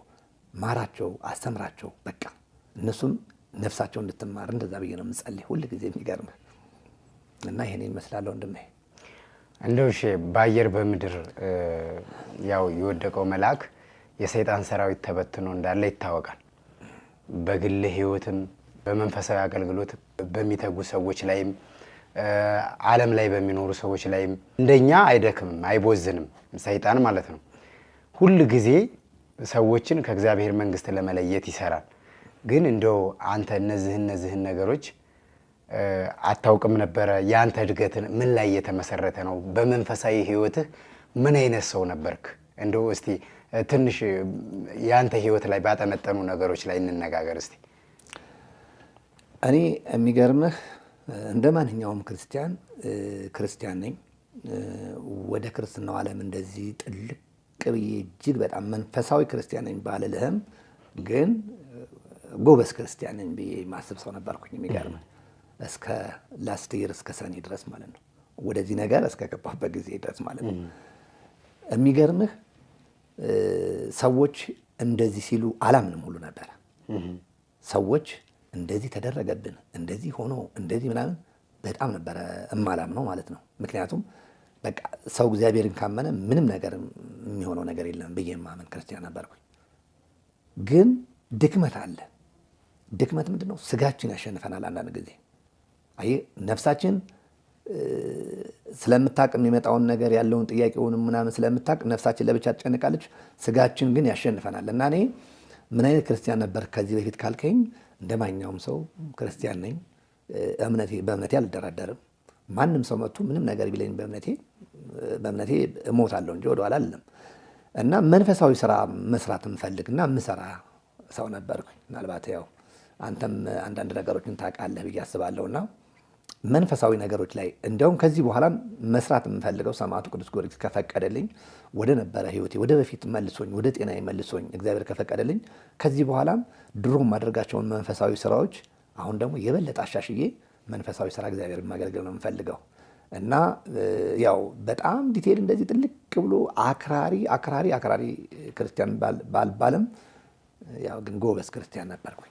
A: ማራቸው፣ አስተምራቸው። በቃ እነሱም ነፍሳቸው እንድትማር እንደዛ ብዬ ነው የምጸልይ ሁል ጊዜ። የሚገርምህ እና ይሄን ይመስላል ወንድሜ።
B: እንደው እሺ በአየር በምድር ያው የወደቀው መልአክ የሰይጣን ሰራዊት ተበትኖ እንዳለ ይታወቃል። በግል ህይወትም በመንፈሳዊ አገልግሎት በሚተጉ ሰዎች ላይም ዓለም ላይ በሚኖሩ ሰዎች ላይም እንደኛ አይደክምም አይቦዝንም ሰይጣን ማለት ነው። ሁል ጊዜ ሰዎችን ከእግዚአብሔር መንግስት ለመለየት ይሰራል። ግን እንደው አንተ እነዚህን ነገሮች አታውቅም ነበረ? ያንተ እድገትን ምን ላይ የተመሰረተ ነው? በመንፈሳዊ ህይወትህ ምን አይነት ሰው ነበርክ? እንደው እስቲ ትንሽ ያንተ ህይወት ላይ ባጠነጠኑ ነገሮች ላይ እንነጋገር እስቲ።
A: እኔ የሚገርምህ እንደ ማንኛውም ክርስቲያን ነኝ። ወደ ክርስትናው ዓለም እንደዚህ ጥልቅ ብዬ እጅግ በጣም መንፈሳዊ ክርስቲያን ነኝ ባልልህም ግን ጎበዝ ክርስቲያን ነኝ ብዬ ማስብ ሰው ነበርኩኝ። የሚገርምህ እስከ ላስት ይር እስከ ሰኔ ድረስ ማለት ነው፣ ወደዚህ ነገር እስከ ገባሁበት ጊዜ ድረስ ማለት ነው። የሚገርምህ ሰዎች እንደዚህ ሲሉ አላምንም ሁሉ ነበረ። ሰዎች እንደዚህ ተደረገብን እንደዚህ ሆኖ እንደዚህ ምናምን በጣም ነበረ እማላምነው ማለት ነው። ምክንያቱም በቃ ሰው እግዚአብሔርን ካመነ ምንም ነገር የሚሆነው ነገር የለም ብዬ የማመን ክርስቲያን ነበርኩኝ። ግን ድክመት አለ። ድክመት ምንድን ነው? ስጋችን ያሸንፈናል አንዳንድ ጊዜ። አየህ ነፍሳችን ስለምታቅ የሚመጣውን ነገር ያለውን ጥያቄውን ምናምን ስለምታቅ ነፍሳችን ለብቻ ትጨንቃለች፣ ስጋችን ግን ያሸንፈናል። እና እኔ ምን አይነት ክርስቲያን ነበር ከዚህ በፊት ካልከኝ፣ እንደ ማንኛውም ሰው ክርስቲያን ነኝ። በእምነቴ አልደራደርም። ማንም ሰው መጥቶ ምንም ነገር ቢለኝ በእምነቴ እሞታለሁ እንጂ ወደኋላ አልልም። እና መንፈሳዊ ስራ መስራት የምፈልግና የምሰራ ሰው ነበርኩኝ። ምናልባት ያው አንተም አንዳንድ ነገሮችን ታውቃለህ ብዬ አስባለሁና መንፈሳዊ ነገሮች ላይ እንዲያውም ከዚህ በኋላ መስራት የምፈልገው ሰማዕቱ ቅዱስ ጊዮርጊስ ከፈቀደልኝ ወደ ነበረ ህይወቴ ወደ በፊት መልሶኝ ወደ ጤናዬ መልሶኝ እግዚአብሔር ከፈቀደልኝ ከዚህ በኋላም ድሮ ማድረጋቸውን መንፈሳዊ ስራዎች አሁን ደግሞ የበለጠ አሻሽዬ መንፈሳዊ ስራ እግዚአብሔር ማገልገል ነው የምፈልገው። እና ያው በጣም ዲቴል እንደዚህ ጥልቅ ብሎ አክራሪ ክርስቲያን ባልባልም ያው ግን ጎበዝ ክርስቲያን ነበርኩኝ።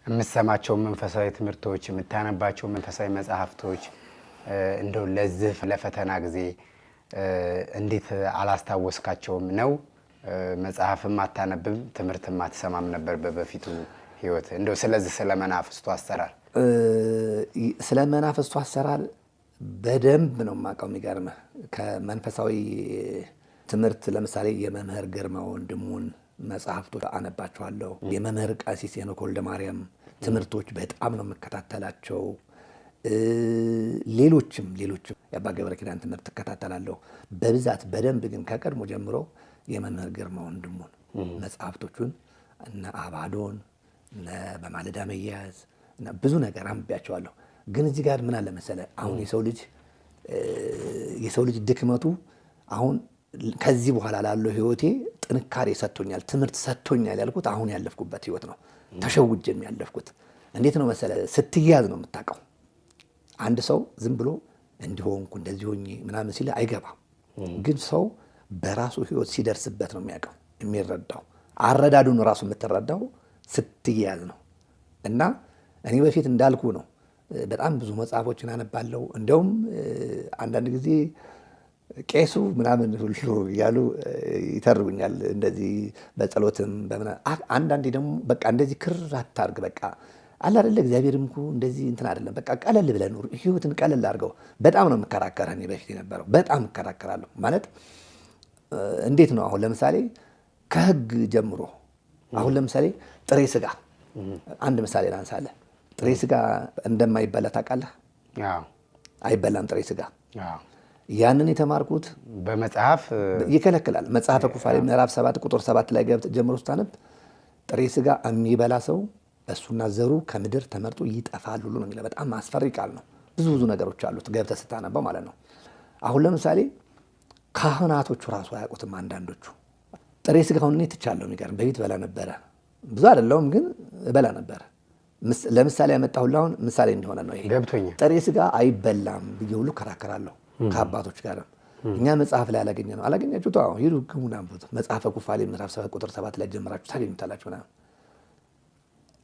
B: የምትሰማቸው መንፈሳዊ ትምህርቶች፣ የምታነባቸው መንፈሳዊ መጽሐፍቶች እንደው ለዚህ ለፈተና ጊዜ እንዴት አላስታወስካቸውም ነው? መጽሐፍም አታነብም ትምህርትም አትሰማም ነበር በበፊቱ ህይወት? እንደው ስለዚህ ስለ መናፍስቱ አሰራር
A: ስለ መናፍስቱ አሰራር በደንብ ነው የማውቀው። የሚገርምህ ከመንፈሳዊ ትምህርት ለምሳሌ የመምህር ግርማ ወንድሙን መጽሐፍቶች አነባቸዋለሁ። የመምህር ቀሲስ ሄኖክ ወልደ ማርያም ትምህርቶች በጣም ነው የምከታተላቸው። ሌሎችም የአባ ገብረ ኪዳን ትምህርት እከታተላለሁ በብዛት በደንብ። ግን ከቀድሞ ጀምሮ የመምህር ግርማ ወንድሙን መጽሐፍቶቹን እነ አባዶን እነ በማለዳ መያዝ እና ብዙ ነገር አንብቤያቸዋለሁ። ግን እዚህ ጋር ምን አለ መሰለህ፣ አሁን የሰው ልጅ ድክመቱ አሁን ከዚህ በኋላ ላለው ህይወቴ ጥንካሬ ሰጥቶኛል፣ ትምህርት ሰጥቶኛል ያልኩት አሁን ያለፍኩበት ህይወት ነው። ተሸውጄም ያለፍኩት እንዴት ነው መሰለህ፣ ስትያዝ ነው የምታውቀው። አንድ ሰው ዝም ብሎ እንዲሆንኩ እንደዚህ ሆኜ ምናምን ሲል አይገባም። ግን ሰው በራሱ ህይወት ሲደርስበት ነው የሚያውቀው የሚረዳው። አረዳዱን ራሱ የምትረዳው ስትያዝ ነው። እና እኔ በፊት እንዳልኩ ነው በጣም ብዙ መጽሐፎችን አነባለሁ። እንደውም አንዳንድ ጊዜ ቄሱ ምናምን ሁሉ እያሉ ይተርጉኛል፣ እንደዚህ በጸሎትም አንዳንዴ ደግሞ በቃ እንደዚህ ክር አታርግ፣ በቃ አለ አይደለ እግዚአብሔርም እኮ እንደዚህ እንትን አይደለም፣ በቃ ቀለል ብለህ ኑር፣ ህይወትን ቀለል አድርገው። በጣም ነው የምከራከረህ። እኔ በፊት የነበረው በጣም እከራከራለሁ። ማለት እንዴት ነው? አሁን ለምሳሌ ከህግ ጀምሮ አሁን ለምሳሌ ጥሬ ስጋ አንድ ምሳሌ ላንሳለህ። ጥሬ ስጋ እንደማይበላ ታውቃለህ? አይበላም ጥሬ ስጋ። ያንን የተማርኩት
B: በመጽሐፍ
A: ይከለክላል። መጽሐፈ ኩፋሌ ምዕራፍ 7 ቁጥር 7 ላይ ጀምሮ ስታነብ ጥሬ ስጋ የሚበላ ሰው እሱና ዘሩ ከምድር ተመርጦ ይጠፋል ሁሉ ነው የሚለው። በጣም አስፈሪ ቃል ነው። ብዙ ነገሮች አሉት ገብተህ ስታነበው ማለት ነው። አሁን ለምሳሌ ካህናቶቹ ራሱ አያውቁትም አንዳንዶቹ። ጥሬ ስጋውን እኔ ትቻለሁ። የሚገርም በፊት በላ ነበረ፣ ብዙ አይደለውም ግን በላ ነበረ። ለምሳሌ ያመጣሁልህ አሁን ምሳሌ እንደሆነ ነው ይሄ።
B: ገብቶኛል።
A: ጥሬ ስጋ አይበላም ብዬ ሁሉ ከራከራለሁ ከአባቶች ጋር። እኛ መጽሐፍ ላይ አላገኛችሁት? ሂዱ ግቡና አንብቡት። መጽሐፈ ኩፋሌ ምዕራፍ 7 ቁጥር 7 ላይ ጀምራችሁ ታገኙታላችሁ።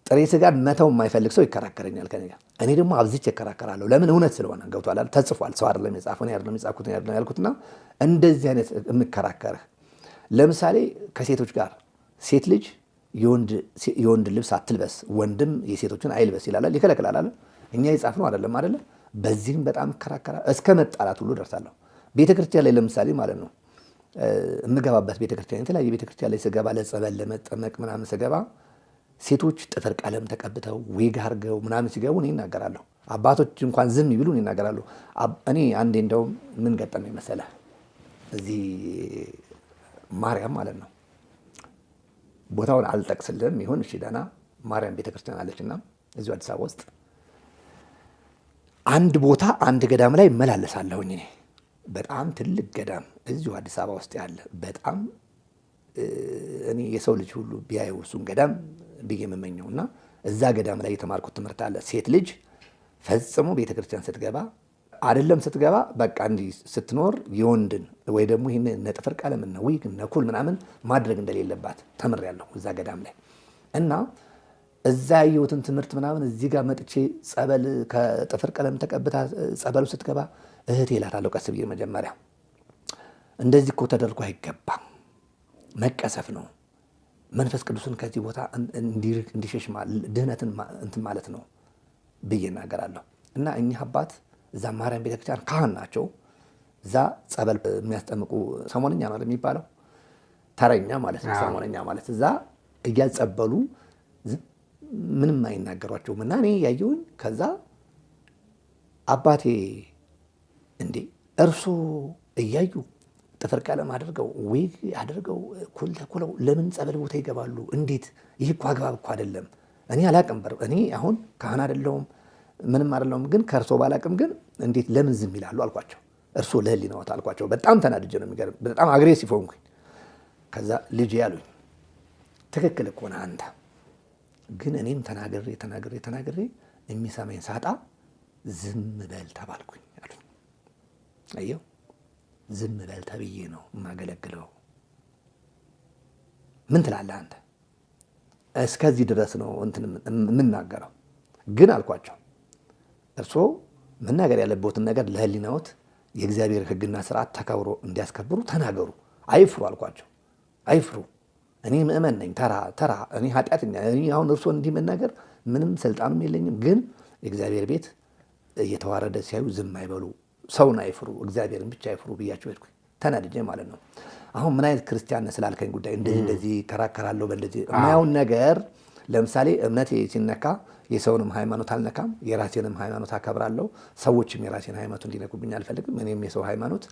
A: ጥሬ ስጋን መተው የማይፈልግ ሰው ይከራከረኛል ከኔ ጋር። እኔ ደግሞ አብዝቼ እከራከራለሁ። ለምን? እውነት ስለሆነ ገብቶሃል አይደል? ተጽፏል። ሰው አይደለም የጻፈው፣ እኔ አይደለም የጻፍኩት፣ እኔ አይደለም ያልኩትና እንደዚህ አይነት የምከራከርህ። ለምሳሌ ከሴቶች ጋር ሴት ልጅ የወንድ ልብስ አትልበስ፣ ወንድም የሴቶችን አይልበስ ይላል፣ ይከለክላል አይደል? እኛ የጻፍነው አይደለም አይደል? በዚህም በጣም እከራከራለሁ፣ እስከ መጣላት ሁሉ ደርሳለሁ። ቤተክርስቲያን ላይ ለምሳሌ ማለት ነው የምገባበት ቤተክርስቲያን፣ የተለያየ ቤተክርስቲያን ላይ ስገባ ለጸበል ለመጠመቅ ምናምን ስገባ ሴቶች ጥፍር ቀለም ተቀብተው ዊግ አድርገው ምናምን ሲገቡ እኔ እናገራለሁ። አባቶች እንኳን ዝም ይብሉ እኔ እናገራለሁ። እኔ አንዴ እንደውም ምን ገጠመኝ መሰለህ፣ እዚህ ማርያም ማለት ነው ቦታውን አልጠቅስልህም ይሁን እሺ፣ ደህና ማርያም ቤተክርስቲያን አለችና እዚሁ አዲስ አበባ ውስጥ አንድ ቦታ አንድ ገዳም ላይ እመላለሳለሁኝ እኔ። በጣም ትልቅ ገዳም እዚሁ አዲስ አበባ ውስጥ ያለ በጣም እኔ የሰው ልጅ ሁሉ ቢያየው እሱን ገዳም ብዬ የምመኘውና እዛ ገዳም ላይ የተማርኩት ትምህርት አለ። ሴት ልጅ ፈጽሞ ቤተክርስቲያን ስትገባ አይደለም ስትገባ በቃ እንዲህ ስትኖር የወንድን ወይ ደግሞ ይህን ነጥፍር ቀለም እና ዊግ እና ኩል ምናምን ማድረግ እንደሌለባት ተምሬያለሁ እዛ ገዳም ላይ። እና እዛ ያየሁትን ትምህርት ምናምን እዚህ ጋር መጥቼ ጸበል ከጥፍር ቀለም ተቀብታ ጸበሉ ስትገባ እህቴ እላታለሁ ቀስ ብዬ መጀመሪያ እንደዚህ እኮ ተደርጎ አይገባም፣ መቀሰፍ ነው፣ መንፈስ ቅዱስን ከዚህ ቦታ እንዲሸሽ ድህነትን እንትን ማለት ነው ብዬ እናገራለሁ። እና እኚህ አባት እዛ ማርያም ቤተክርስቲያን ካህን ናቸው። እዛ ጸበል የሚያስጠምቁ ሰሞነኛ ነው የሚባለው ተረኛ ማለት ነው። ሰሞነኛ ማለት እዛ እያጸበሉ ምንም አይናገሯቸውም። እና እኔ ያየሁኝ ከዛ አባቴ እንዴ እርሶ እያዩ ጥፍር ቀለም አድርገው ዊግ አድርገው ኩል ተኩለው ለምን ጸበል ቦታ ይገባሉ? እንዴት? ይህ እኮ አግባብ እኮ አይደለም። እኔ አላቅም፣ እኔ አሁን ካህን አይደለሁም ምንም አይደለሁም፣ ግን ከእርሶ ባላቅም ግን እንዴት ለምን ዝም ይላሉ አልኳቸው። እርሶ ለህሊናዎት አልኳቸው። በጣም ተናድጄ ነው የሚገርም፣ በጣም አግሬሲቭ ሆንኩኝ። ከዛ ልጄ ያሉኝ ትክክል እኮ ነህ አንተ፣ ግን እኔም ተናግሬ የሚሰማኝ ሳጣ ዝም በል ተባልኩኝ አሉኝ። አየው ዝም በል ተብዬ ነው የማገለግለው። ምን ትላለህ አንተ? እስከዚህ ድረስ ነው እንትን የምናገረው። ግን አልኳቸው እርስዎ መናገር ያለበትን ነገር ለህሊናዎት የእግዚአብሔር ሕግና ስርዓት ተከብሮ እንዲያስከብሩ ተናገሩ። አይፍሩ አልኳቸው። አይፍሩ። እኔ ምእመን ነኝ፣ ተራ እኔ ኃጢአተኛ። እኔ አሁን እርስዎ እንዲህ መናገር ምንም ስልጣንም የለኝም። ግን የእግዚአብሔር ቤት እየተዋረደ ሲያዩ ዝም አይበሉ። ሰውን አይፍሩ፣ እግዚአብሔርን ብቻ አይፍሩ ብያቸው ሄድኩኝ። ተናድጄ ማለት ነው። አሁን ምን አይነት ክርስቲያን ስላልከኝ ጉዳይ እንደዚህ ከራከራለሁ። በእንደዚህ የማየውን ነገር ለምሳሌ እምነቴ ሲነካ የሰውንም ሃይማኖት አልነካም፣ የራሴንም ሃይማኖት አከብራለሁ። ሰዎችም የራሴን ሃይማኖት እንዲነኩብኝ አልፈልግም። እኔም የሰው ሃይማኖት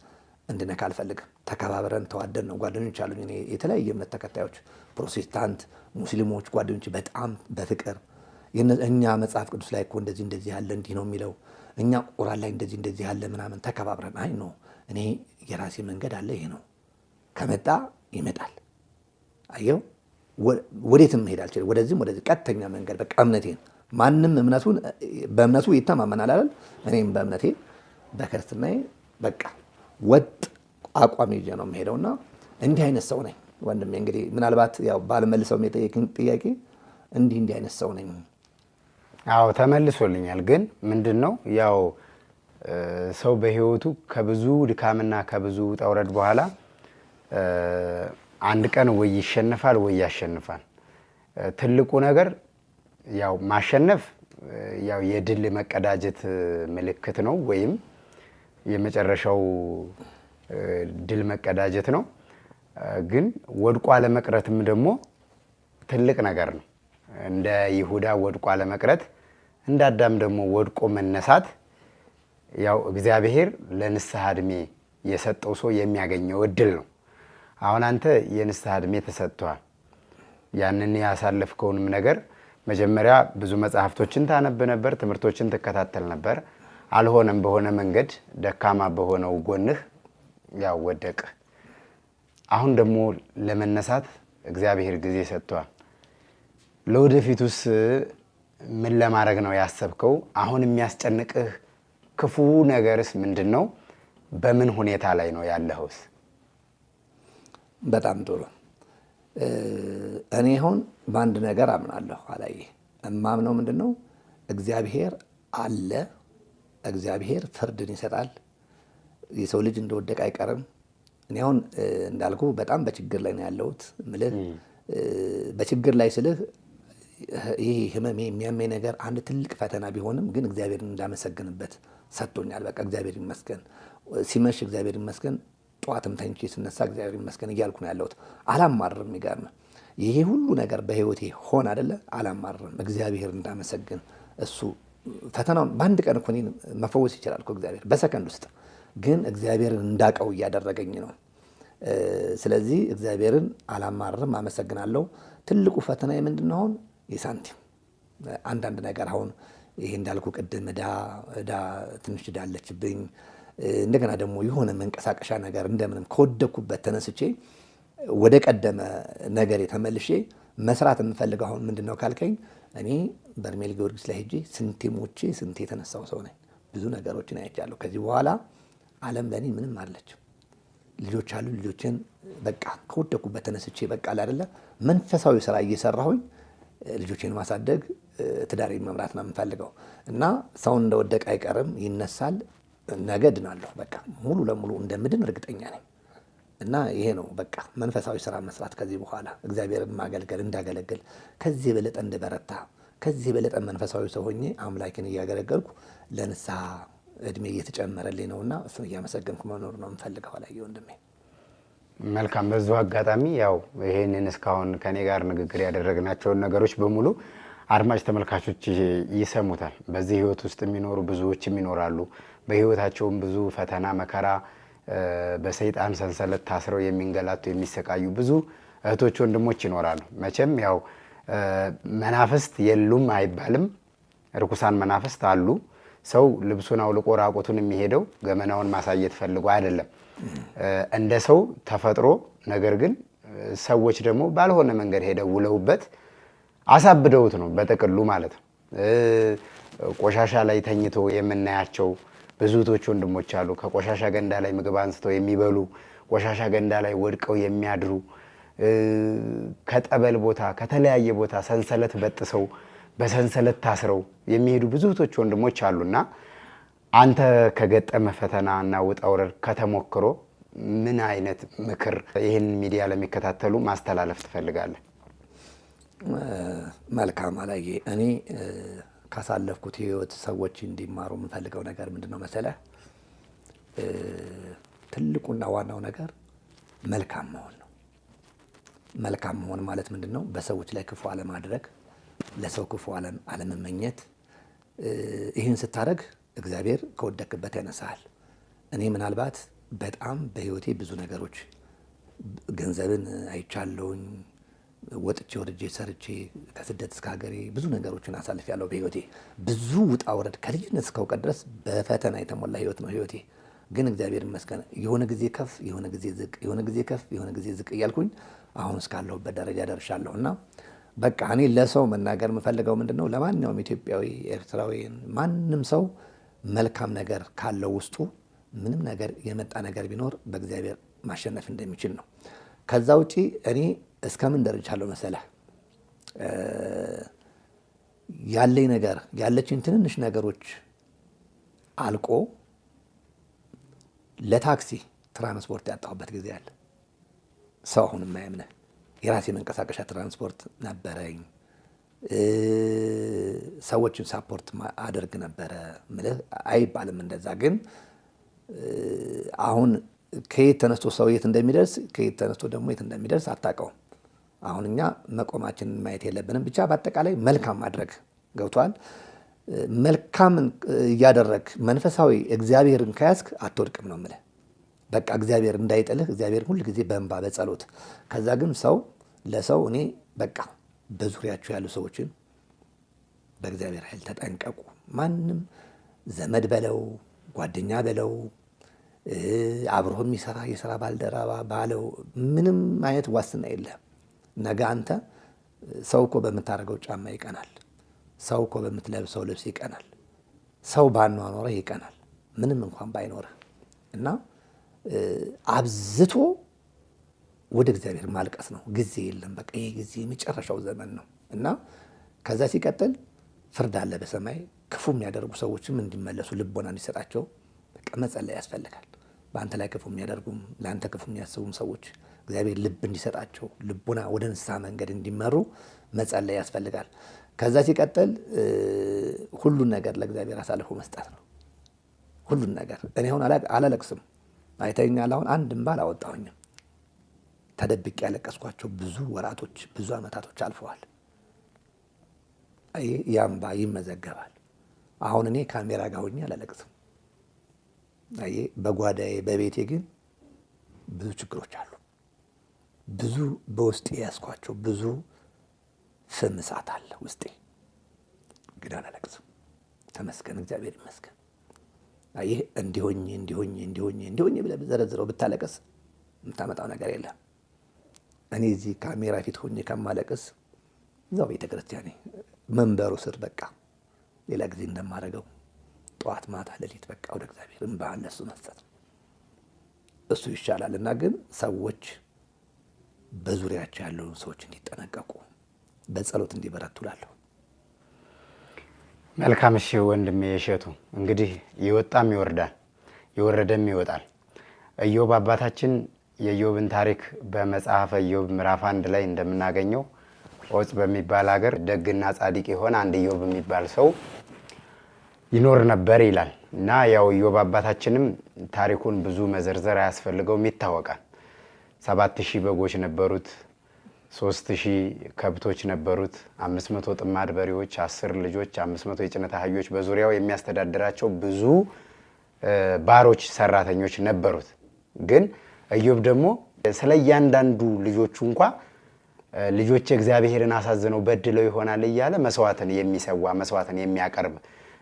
A: እንድነካ አልፈልግም። ተከባብረን ተዋደን ነው። ጓደኞች አሉኝ እኔ የተለያየ እምነት ተከታዮች፣ ፕሮቴስታንት፣ ሙስሊሞች ጓደኞች በጣም በፍቅር እኛ መጽሐፍ ቅዱስ ላይ እኮ እንደዚህ ያለ እንዲህ ነው የሚለው፣ እኛ ቁርአን ላይ እንደዚህ ያለ ምናምን ተከባብረን አይ ነው እኔ የራሴ መንገድ አለ፣ ይሄ ነው ከመጣ ይመጣል። አየው ወዴትም መሄድ አልችልም። ወደዚህም ወደዚህ ቀጥተኛ መንገድ በቃ እምነቴን ማንም በእምነቱ ይተማመናል አይደል? እኔም በእምነቴ በክርስትናዬ በቃ ወጥ አቋም ይዤ ነው የምሄደውና እንዲህ አይነት ሰው ነኝ ወንድሜ። እንግዲህ ምናልባት ያው ባልመልሰው የጠየቅኝ ጥያቄ እንዲህ አይነት ሰው ነኝ።
B: አዎ ተመልሶልኛል። ግን ምንድን ነው ያው ሰው በህይወቱ ከብዙ ድካምና ከብዙ ውጣ ውረድ በኋላ አንድ ቀን ወይ ይሸነፋል ወይ ያሸንፋል። ትልቁ ነገር ያው ማሸነፍ ያው የድል መቀዳጀት ምልክት ነው፣ ወይም የመጨረሻው ድል መቀዳጀት ነው። ግን ወድቆ አለመቅረትም ደግሞ ትልቅ ነገር ነው። እንደ ይሁዳ ወድቆ አለመቅረት፣ እንደ አዳም ደግሞ ወድቆ መነሳት ያው እግዚአብሔር ለንስሐ ዕድሜ የሰጠው ሰው የሚያገኘው እድል ነው። አሁን አንተ የንስሐ ዕድሜ ተሰጥቷል። ያንን ያሳለፍከውንም ነገር መጀመሪያ ብዙ መጽሐፍቶችን ታነብ ነበር፣ ትምህርቶችን ትከታተል ነበር። አልሆነም፣ በሆነ መንገድ ደካማ በሆነው ጎንህ ያው ወደቅህ። አሁን ደግሞ ለመነሳት እግዚአብሔር ጊዜ ሰጥቷል። ለወደፊቱስ ምን ለማድረግ ነው ያሰብከው? አሁን የሚያስጨንቅህ ክፉ ነገርስ ምንድን ነው? በምን ሁኔታ ላይ ነው ያለኸውስ?
A: በጣም ጥሩ። እኔ አሁን በአንድ ነገር አምናለሁ። አላየ እማምነው ምንድን ነው? እግዚአብሔር አለ። እግዚአብሔር ፍርድን ይሰጣል። የሰው ልጅ እንደወደቀ አይቀርም። እኔ አሁን እንዳልኩ በጣም በችግር ላይ ነው ያለሁት። ምልህ በችግር ላይ ስልህ ይህ ህመሜ የሚያመኝ ነገር አንድ ትልቅ ፈተና ቢሆንም ግን እግዚአብሔርን እንዳመሰግንበት ሰጥቶኛል። በቃ እግዚአብሔር ይመስገን። ሲመሽ እግዚአብሔር ይመስገን፣ ጠዋትም ተኝቼ ስነሳ እግዚአብሔር ይመስገን እያልኩ ነው ያለሁት። አላማርም። ይገርም ይሄ ሁሉ ነገር በህይወቴ ሆን አይደለ? አላማርም። እግዚአብሔር እንዳመሰግን እሱ ፈተናውን በአንድ ቀን እኮ እኔን መፈወስ ይችላል እኮ እግዚአብሔር በሰከንድ ውስጥ። ግን እግዚአብሔርን እንዳቀው እያደረገኝ ነው። ስለዚህ እግዚአብሔርን አላማርም፣ አመሰግናለሁ። ትልቁ ፈተና ምንድን ነው? አሁን የሳንቲም አንዳንድ ነገር አሁን ይሄ እንዳልኩ ቅድም ዕዳ ትንሽ ዕዳ አለችብኝ። እንደገና ደግሞ የሆነ መንቀሳቀሻ ነገር እንደምንም ከወደኩበት ተነስቼ ወደ ቀደመ ነገር ተመልሼ መስራት የምፈልገው አሁን ምንድን ነው ካልከኝ፣ እኔ በርሜል ጊዮርጊስ ላይ ሄጄ ስንቴ ሞቼ ስንቴ የተነሳው ሰው ነኝ። ብዙ ነገሮችን አይቻለሁ። ከዚህ በኋላ ዓለም ለእኔ ምንም አለችም። ልጆች አሉ። ልጆችን በቃ ከወደኩበት ተነስቼ በቃ አይደለ መንፈሳዊ ስራ እየሰራሁኝ ልጆችን ማሳደግ፣ ትዳሬን መምራት ነው የምፈልገው እና ሰውን እንደወደቀ አይቀርም ይነሳል። ነገ ድናለሁ። በቃ ሙሉ ለሙሉ እንደምድን እርግጠኛ ነኝ። እና ይሄ ነው በቃ መንፈሳዊ ስራ መስራት ከዚህ በኋላ እግዚአብሔርን ማገልገል፣ እንዳገለግል ከዚህ የበለጠ እንደበረታ፣ ከዚህ የበለጠ መንፈሳዊ ሰው ሆኜ አምላኬን እያገለገልኩ ለንስሐ እድሜ እየተጨመረልኝ ነውና እሱን እያመሰገንኩ መኖር ነው የምፈልገው። አላየ ወንድሜ።
B: መልካም። በዚሁ አጋጣሚ ያው ይሄንን እስካሁን ከኔ ጋር ንግግር ያደረግናቸውን ነገሮች በሙሉ አድማጭ ተመልካቾች ይሰሙታል። በዚህ ህይወት ውስጥ የሚኖሩ ብዙዎችም ይኖራሉ። በህይወታቸውም ብዙ ፈተና፣ መከራ፣ በሰይጣን ሰንሰለት ታስረው የሚንገላቱ የሚሰቃዩ ብዙ እህቶች ወንድሞች ይኖራሉ። መቼም ያው መናፍስት የሉም አይባልም። ርኩሳን መናፍስት አሉ። ሰው ልብሱን አውልቆ ራቁቱን የሚሄደው ገመናውን ማሳየት ፈልጎ አይደለም፣ እንደ ሰው ተፈጥሮ። ነገር ግን ሰዎች ደግሞ ባልሆነ መንገድ ሄደው ውለውበት አሳብደውት ነው በጥቅሉ ማለት ነው። ቆሻሻ ላይ ተኝቶ የምናያቸው ብዙ እህቶች ወንድሞች አሉ። ከቆሻሻ ገንዳ ላይ ምግብ አንስተው የሚበሉ፣ ቆሻሻ ገንዳ ላይ ወድቀው የሚያድሩ፣ ከጠበል ቦታ ከተለያየ ቦታ ሰንሰለት በጥሰው በሰንሰለት ታስረው የሚሄዱ ብዙ እህቶች ወንድሞች አሉና አንተ ከገጠመ ፈተና እና ውጣ ውረድ ከተሞክሮ ምን አይነት ምክር ይህን ሚዲያ ለሚከታተሉ ማስተላለፍ ትፈልጋለህ?
A: መልካም አላየ። እኔ ካሳለፍኩት ህይወት ሰዎች እንዲማሩ የምፈልገው ነገር ምንድነው መሰለህ? ትልቁና ዋናው ነገር መልካም መሆን ነው። መልካም መሆን ማለት ምንድነው? በሰዎች ላይ ክፉ አለማድረግ፣ ለሰው ክፉ አለመመኘት። ይህን ስታደርግ እግዚአብሔር ከወደቅበት ያነሳል። እኔ ምናልባት በጣም በህይወቴ ብዙ ነገሮች ገንዘብን አይቻለሁኝ። ወጥቼ ወርጄ ሰርቼ ከስደት እስከ ሀገሬ ብዙ ነገሮችን አሳልፌያለሁ። በህይወቴ ብዙ ውጣ ውረድ ከልጅነት እስከ እውቀት ድረስ በፈተና የተሞላ ህይወት ነው ህይወቴ። ግን እግዚአብሔር ይመስገን የሆነ ጊዜ ከፍ፣ የሆነ ጊዜ ዝቅ፣ የሆነ ጊዜ ከፍ፣ የሆነ ጊዜ ዝቅ እያልኩኝ አሁን እስካለሁበት ደረጃ ደርሻለሁ። እና በቃ እኔ ለሰው መናገር የምፈልገው ምንድነው፣ ለማንኛውም ኢትዮጵያዊ፣ ኤርትራዊ፣ ማንም ሰው መልካም ነገር ካለው ውስጡ ምንም ነገር የመጣ ነገር ቢኖር በእግዚአብሔር ማሸነፍ እንደሚችል ነው። ከዛ ውጪ እኔ እስከምን ደርጃለሁ መሰለህ? ያለኝ ነገር ያለችኝ ትንንሽ ነገሮች አልቆ ለታክሲ ትራንስፖርት ያጣሁበት ጊዜ አለ። ሰው አሁን የማያምነህ የራሴ መንቀሳቀሻ ትራንስፖርት ነበረኝ። ሰዎችን ሳፖርት አደርግ ነበረ። ምልህ አይባልም እንደዛ። ግን አሁን ከየት ተነስቶ ሰው የት እንደሚደርስ፣ ከየት ተነስቶ ደግሞ የት እንደሚደርስ አታውቀውም። አሁን እኛ መቆማችንን ማየት የለብንም። ብቻ በአጠቃላይ መልካም ማድረግ ገብቷል። መልካምን እያደረግ መንፈሳዊ እግዚአብሔርን ከያዝክ አትወድቅም ነው የምልህ። በቃ እግዚአብሔር እንዳይጥልህ እግዚአብሔር ሁል ጊዜ በእንባ በጸሎት። ከዛ ግን ሰው ለሰው እኔ በቃ በዙሪያችሁ ያሉ ሰዎችን በእግዚአብሔር ኃይል ተጠንቀቁ። ማንም ዘመድ በለው ጓደኛ በለው አብሮ የሚሰራ የስራ ባልደረባ ባለው ምንም አይነት ዋስትና የለም። ነገ አንተ ሰው እኮ በምታደርገው ጫማ ይቀናል። ሰው እኮ በምትለብሰው ልብስ ይቀናል። ሰው ባኗኗረህ ይቀናል፣ ምንም እንኳን ባይኖርህ። እና አብዝቶ ወደ እግዚአብሔር ማልቀስ ነው። ጊዜ የለም። በቃ ይሄ ጊዜ የመጨረሻው ዘመን ነው። እና ከዛ ሲቀጥል ፍርድ አለ በሰማይ። ክፉ የሚያደርጉ ሰዎችም እንዲመለሱ ልቦና እንዲሰጣቸው በቃ መጸለይ ያስፈልጋል። በአንተ ላይ ክፉ የሚያደርጉም ለአንተ ክፉ የሚያስቡም ሰዎች እግዚአብሔር ልብ እንዲሰጣቸው ልቦና ወደ ንስሐ መንገድ እንዲመሩ መጸለይ ያስፈልጋል። ከዛ ሲቀጥል ሁሉን ነገር ለእግዚአብሔር አሳልፎ መስጠት ነው። ሁሉን ነገር እኔ አሁን አላለቅስም። አይተኛል። አሁን አንድ እንባ አላወጣሁኝም። ተደብቄ ያለቀስኳቸው ብዙ ወራቶች፣ ብዙ ዓመታቶች አልፈዋል። ያ እንባ ይመዘገባል። አሁን እኔ ካሜራ ጋር ሆኜ አላለቅስም። በጓዳዬ በቤቴ ግን ብዙ ችግሮች አሉ። ብዙ በውስጤ ያስኳቸው ብዙ ፍም እሳት አለ ውስጤ፣ ግን አላለቅስም። ተመስገን፣ እግዚአብሔር ይመስገን። ይህ እንዲሆኝ ብለህ ብዘረዝረው ብታለቅስ የምታመጣው ነገር የለም። እኔ እዚህ ካሜራ ፊት ሆኜ ከማለቅስ እዛው ቤተክርስቲያኔ መንበሩ ስር በቃ ሌላ ጊዜ እንደማደርገው ጠዋት ማታ ሌሊት በቃ ወደ እግዚአብሔር እንባህን ለእሱ መስጠት እሱ ይሻላል። እና ግን ሰዎች በዙሪያቸው ያለውን ሰዎች እንዲጠነቀቁ በጸሎት እንዲበረቱ እላለሁ።
B: መልካም። እሺ ወንድሜ እሸቱ እንግዲህ ይወጣም ይወርዳል ይወረደም ይወጣል። ኢዮብ አባታችን የኢዮብን ታሪክ በመጽሐፈ ኢዮብ ምዕራፍ 1 ላይ እንደምናገኘው ዖፅ በሚባል ሀገር ደግና ጻድቅ የሆነ አንድ ኢዮብ የሚባል ሰው ይኖር ነበር ይላል እና ያው ኢዮብ አባታችንም ታሪኩን ብዙ መዘርዘር አያስፈልገውም፣ ይታወቃል። 7000 በጎች ነበሩት፣ 3000 ከብቶች ነበሩት፣ 500 ጥማድ በሬዎች፣ 10 ልጆች፣ 500 የጭነት አህዮች፣ በዙሪያው የሚያስተዳድራቸው ብዙ ባሮች ሰራተኞች ነበሩት። ግን ኢዮብ ደግሞ ስለ እያንዳንዱ ልጆቹ እንኳ ልጆች እግዚአብሔርን አሳዝነው በድለው ይሆናል እያለ መስዋዕትን የሚሰዋ መስዋዕትን የሚያቀርብ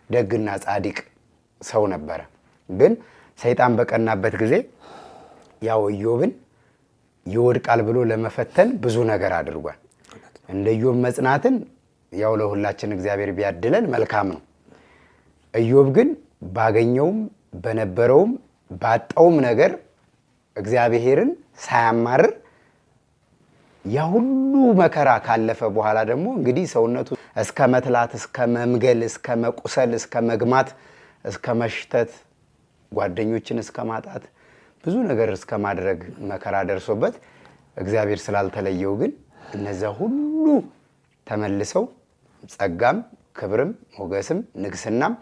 B: ደግና ጻድቅ ሰው ነበረ። ግን ሰይጣን በቀናበት ጊዜ ያው ኢዮብን ይወድቃል ብሎ ለመፈተን ብዙ ነገር አድርጓል። እንደ ኢዮብ መጽናትን ያው ለሁላችን እግዚአብሔር ቢያድለን መልካም ነው። ኢዮብ ግን ባገኘውም በነበረውም ባጣውም ነገር እግዚአብሔርን ሳያማርር ያ ሁሉ መከራ ካለፈ በኋላ ደግሞ እንግዲህ ሰውነቱ እስከ መትላት፣ እስከ መምገል፣ እስከ መቁሰል፣ እስከ መግማት፣ እስከ መሽተት፣ ጓደኞችን እስከ ማጣት ብዙ ነገር እስከ ማድረግ መከራ ደርሶበት እግዚአብሔር ስላልተለየው ግን እነዚያ ሁሉ ተመልሰው ጸጋም፣ ክብርም፣ ሞገስም፣ ንግስናም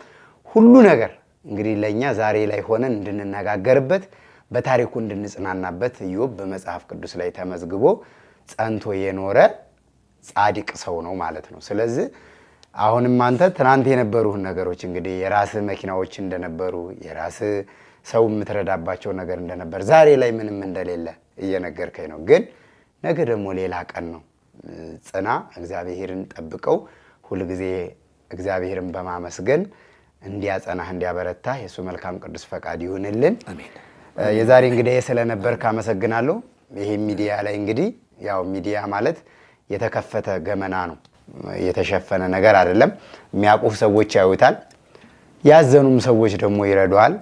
B: ሁሉ ነገር እንግዲህ ለኛ ዛሬ ላይ ሆነን እንድንነጋገርበት በታሪኩ እንድንጽናናበት ኢዮብ በመጽሐፍ ቅዱስ ላይ ተመዝግቦ ጸንቶ የኖረ ጻድቅ ሰው ነው ማለት ነው። ስለዚህ አሁንም አንተ ትናንት የነበሩህን ነገሮች እንግዲህ የራስህ መኪናዎች እንደነበሩ የራስህ ሰው የምትረዳባቸው ነገር እንደነበር ዛሬ ላይ ምንም እንደሌለ እየነገርከኝ ነው። ግን ነገ ደግሞ ሌላ ቀን ነው። ጽና፣ እግዚአብሔርን ጠብቀው፣ ሁልጊዜ እግዚአብሔርን በማመስገን እንዲያጸናህ እንዲያበረታ የእሱ መልካም ቅዱስ ፈቃድ ይሁንልን።
A: አሜን።
B: የዛሬ እንግዲህ ስለነበር ካመሰግናለሁ። ይሄ ሚዲያ ላይ እንግዲህ ያው ሚዲያ ማለት የተከፈተ ገመና ነው፣ የተሸፈነ ነገር አይደለም። የሚያውቁ ሰዎች ያዩታል፣ ያዘኑም ሰዎች ደግሞ ይረዷል።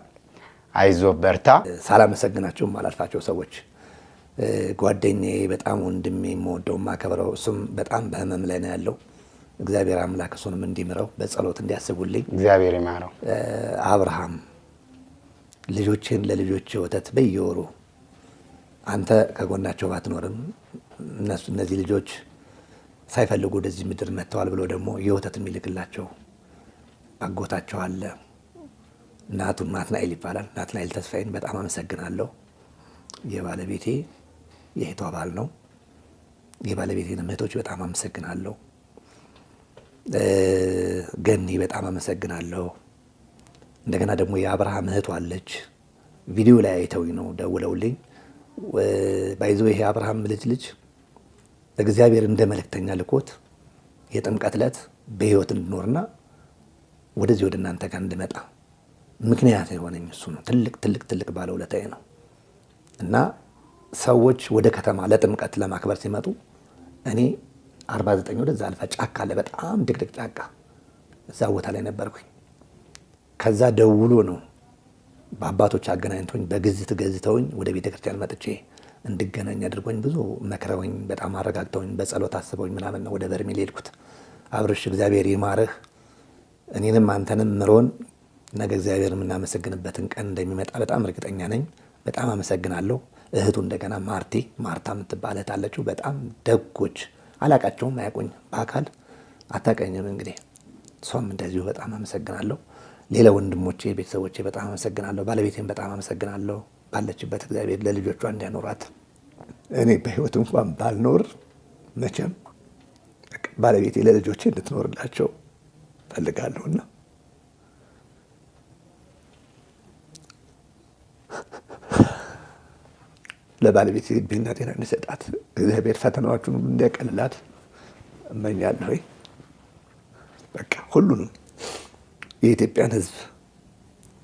B: አይዞህ በርታ።
A: ሳላመሰግናቸውም አላልፋቸው ሰዎች ጓደኛዬ፣ በጣም ወንድሜ፣ የምወደው የማከብረው፣ እሱም በጣም በህመም ላይ ነው ያለው። እግዚአብሔር አምላክ እሱንም እንዲምረው በጸሎት እንዲያስቡልኝ
B: እግዚአብሔር ይማረው።
A: አብርሃም ልጆችን ለልጆች ወተት በየወሩ አንተ ከጎናቸው ባትኖርም እነዚህ ልጆች ሳይፈልጉ ወደዚህ ምድር መጥተዋል ብሎ ደግሞ የወተት የሚልክላቸው አጎታቸው አለ። እናቱን ናትናኤል ይባላል። ናትናኤል ተስፋዬን በጣም አመሰግናለሁ። የባለቤቴ የእህቷ ባል ነው። የባለቤቴን እህቶች በጣም አመሰግናለሁ። ገኒ በጣም አመሰግናለሁ። እንደገና ደግሞ የአብርሃም እህቷ አለች። ቪዲዮ ላይ አይተውኝ ነው ደውለውልኝ ባይዞ ይሄ አብርሃም ልጅ እግዚአብሔር እንደ መልእክተኛ ልኮት የጥምቀት ዕለት በህይወት እንድኖርና ወደዚህ ወደ እናንተ ጋር እንድመጣ ምክንያት የሆነኝ እሱ ነው። ትልቅ ባለውለታዬ ነው። እና ሰዎች ወደ ከተማ ለጥምቀት ለማክበር ሲመጡ እኔ 49 ወደዛ አልፋ ጫካ አለ፣ በጣም ድቅድቅ ጫካ፣ እዛ ቦታ ላይ ነበርኩኝ። ከዛ ደውሎ ነው በአባቶች አገናኝቶኝ በግዝት ገዝተውኝ ወደ ቤተክርስቲያን መጥቼ እንድገናኝ አድርጎኝ ብዙ መክረውኝ በጣም አረጋግተውኝ በጸሎት አስበውኝ ምናምን ነው ወደ በርሜል ሄድኩት። አብርሽ እግዚአብሔር ይማርህ፣ እኔንም አንተንም ምሮን ነገ እግዚአብሔር የምናመሰግንበትን ቀን እንደሚመጣ በጣም እርግጠኛ ነኝ። በጣም አመሰግናለሁ። እህቱ እንደገና ማርታ የምትባል እህት አለችው። በጣም ደጎች፣ አላቃቸውም፣ አያውቁኝ፣ በአካል አታውቀኝም። እንግዲህ እሷም እንደዚሁ በጣም አመሰግናለሁ። ሌላ ወንድሞቼ፣ ቤተሰቦቼ በጣም አመሰግናለሁ። ባለቤቴን በጣም አመሰግናለሁ። ባለችበት እግዚአብሔር ለልጆቿ እንዲያኖራት። እኔ በህይወት እንኳን ባልኖር መቼም ባለቤቴ ለልጆቼ እንድትኖርላቸው ፈልጋለሁና ለባለቤቴ ዕድሜና ጤና እንዲሰጣት እግዚአብሔር ፈተናዎቹን ሁሉ እንዲያቀልላት እመኛለሁ። በቃ ሁሉንም የኢትዮጵያን ህዝብ፣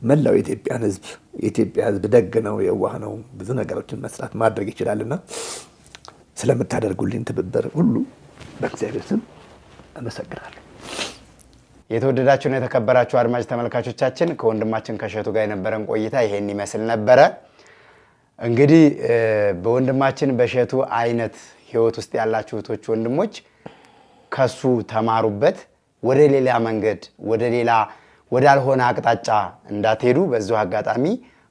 A: መላው የኢትዮጵያን ህዝብ፣ የኢትዮጵያ ህዝብ ደግ ነው፣ የዋህ ነው፣ ብዙ ነገሮችን መስራት ማድረግ ይችላልና ስለምታደርጉልኝ ትብብር ሁሉ በእግዚአብሔር ስም አመሰግናለሁ።
B: የተወደዳችሁና የተከበራችሁ አድማጭ ተመልካቾቻችን ከወንድማችን ከእሸቱ ጋር የነበረን ቆይታ ይሄን ይመስል ነበረ። እንግዲህ በወንድማችን በእሸቱ አይነት ህይወት ውስጥ ያላችሁ እህቶች፣ ወንድሞች ከሱ ተማሩበት። ወደ ሌላ መንገድ ወዳልሆነ አቅጣጫ እንዳትሄዱ በዚሁ አጋጣሚ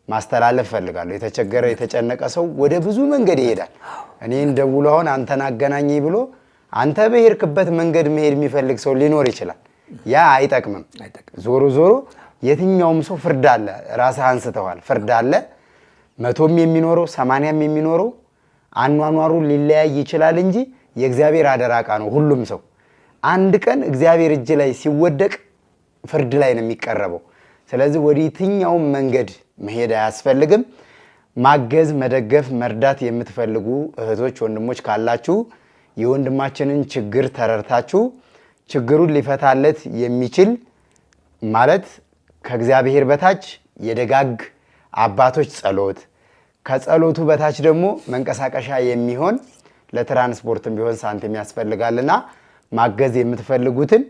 B: ማስተላለፍ ፈልጋለሁ። የተቸገረ የተጨነቀ ሰው ወደ ብዙ መንገድ ይሄዳል። እኔን ደውሎ አሁን አንተን አገናኘኝ ብሎ አንተ በሄድክበት መንገድ መሄድ የሚፈልግ ሰው ሊኖር ይችላል። ያ አይጠቅምም። ዞሮ ዞሮ የትኛውም ሰው ፍርድ አለ። ራስህ አንስተዋል። ፍርድ አለ። 100ም የሚኖረው 80ም የሚኖረው አኗኗሩ ሊለያይ ይችላል እንጂ የእግዚአብሔር አደራ ዕቃ ነው ሁሉም ሰው። አንድ ቀን እግዚአብሔር እጅ ላይ ሲወደቅ ፍርድ ላይ ነው የሚቀረበው። ስለዚህ ወደ የትኛውም መንገድ መሄድ አያስፈልግም። ማገዝ፣ መደገፍ፣ መርዳት የምትፈልጉ እህቶች ወንድሞች ካላችሁ የወንድማችንን ችግር ተረድታችሁ ችግሩን ሊፈታለት የሚችል ማለት ከእግዚአብሔር በታች የደጋግ አባቶች ጸሎት፣ ከጸሎቱ በታች ደግሞ መንቀሳቀሻ የሚሆን ለትራንስፖርትም ቢሆን ሳንቲም ያስፈልጋልና ማገዝ የምትፈልጉትን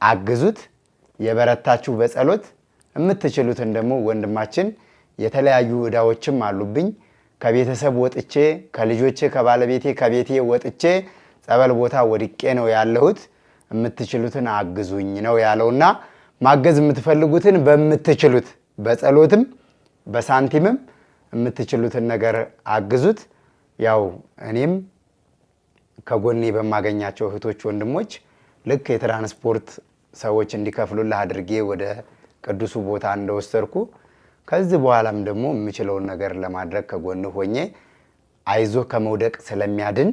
B: አግዙት። የበረታችሁ በጸሎት የምትችሉትን ደግሞ ወንድማችን የተለያዩ ዕዳዎችም አሉብኝ፣ ከቤተሰብ ወጥቼ ከልጆቼ ከባለቤቴ ከቤቴ ወጥቼ ጸበል ቦታ ወድቄ ነው ያለሁት፣ የምትችሉትን አግዙኝ ነው ያለውና ማገዝ የምትፈልጉትን በምትችሉት በጸሎትም በሳንቲምም የምትችሉትን ነገር አግዙት። ያው እኔም ከጎኔ በማገኛቸው እህቶች ወንድሞች ልክ የትራንስፖርት ሰዎች እንዲከፍሉልህ አድርጌ ወደ ቅዱሱ ቦታ እንደወሰድኩ ከዚህ በኋላም ደግሞ የምችለውን ነገር ለማድረግ ከጎንህ ሆኜ አይዞህ ከመውደቅ ስለሚያድን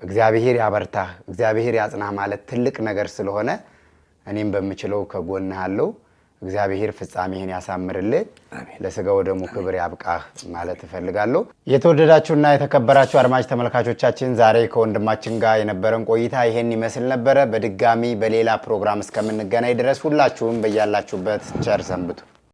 B: እግዚአብሔር ያበርታህ፣ እግዚአብሔር ያጽናህ ማለት ትልቅ ነገር ስለሆነ እኔም በምችለው ከጎንህ አለው። እግዚአብሔር ፍጻሜህን ያሳምርልህ፣ ለሥጋ ወደሙ ክብር ያብቃህ ማለት እፈልጋለሁ። የተወደዳችሁና የተከበራችሁ አድማጭ ተመልካቾቻችን ዛሬ ከወንድማችን ጋር የነበረን ቆይታ ይሄን ይመስል ነበረ። በድጋሚ በሌላ ፕሮግራም እስከምንገናኝ ድረስ ሁላችሁም በያላችሁበት ቸር ሰንብቱ።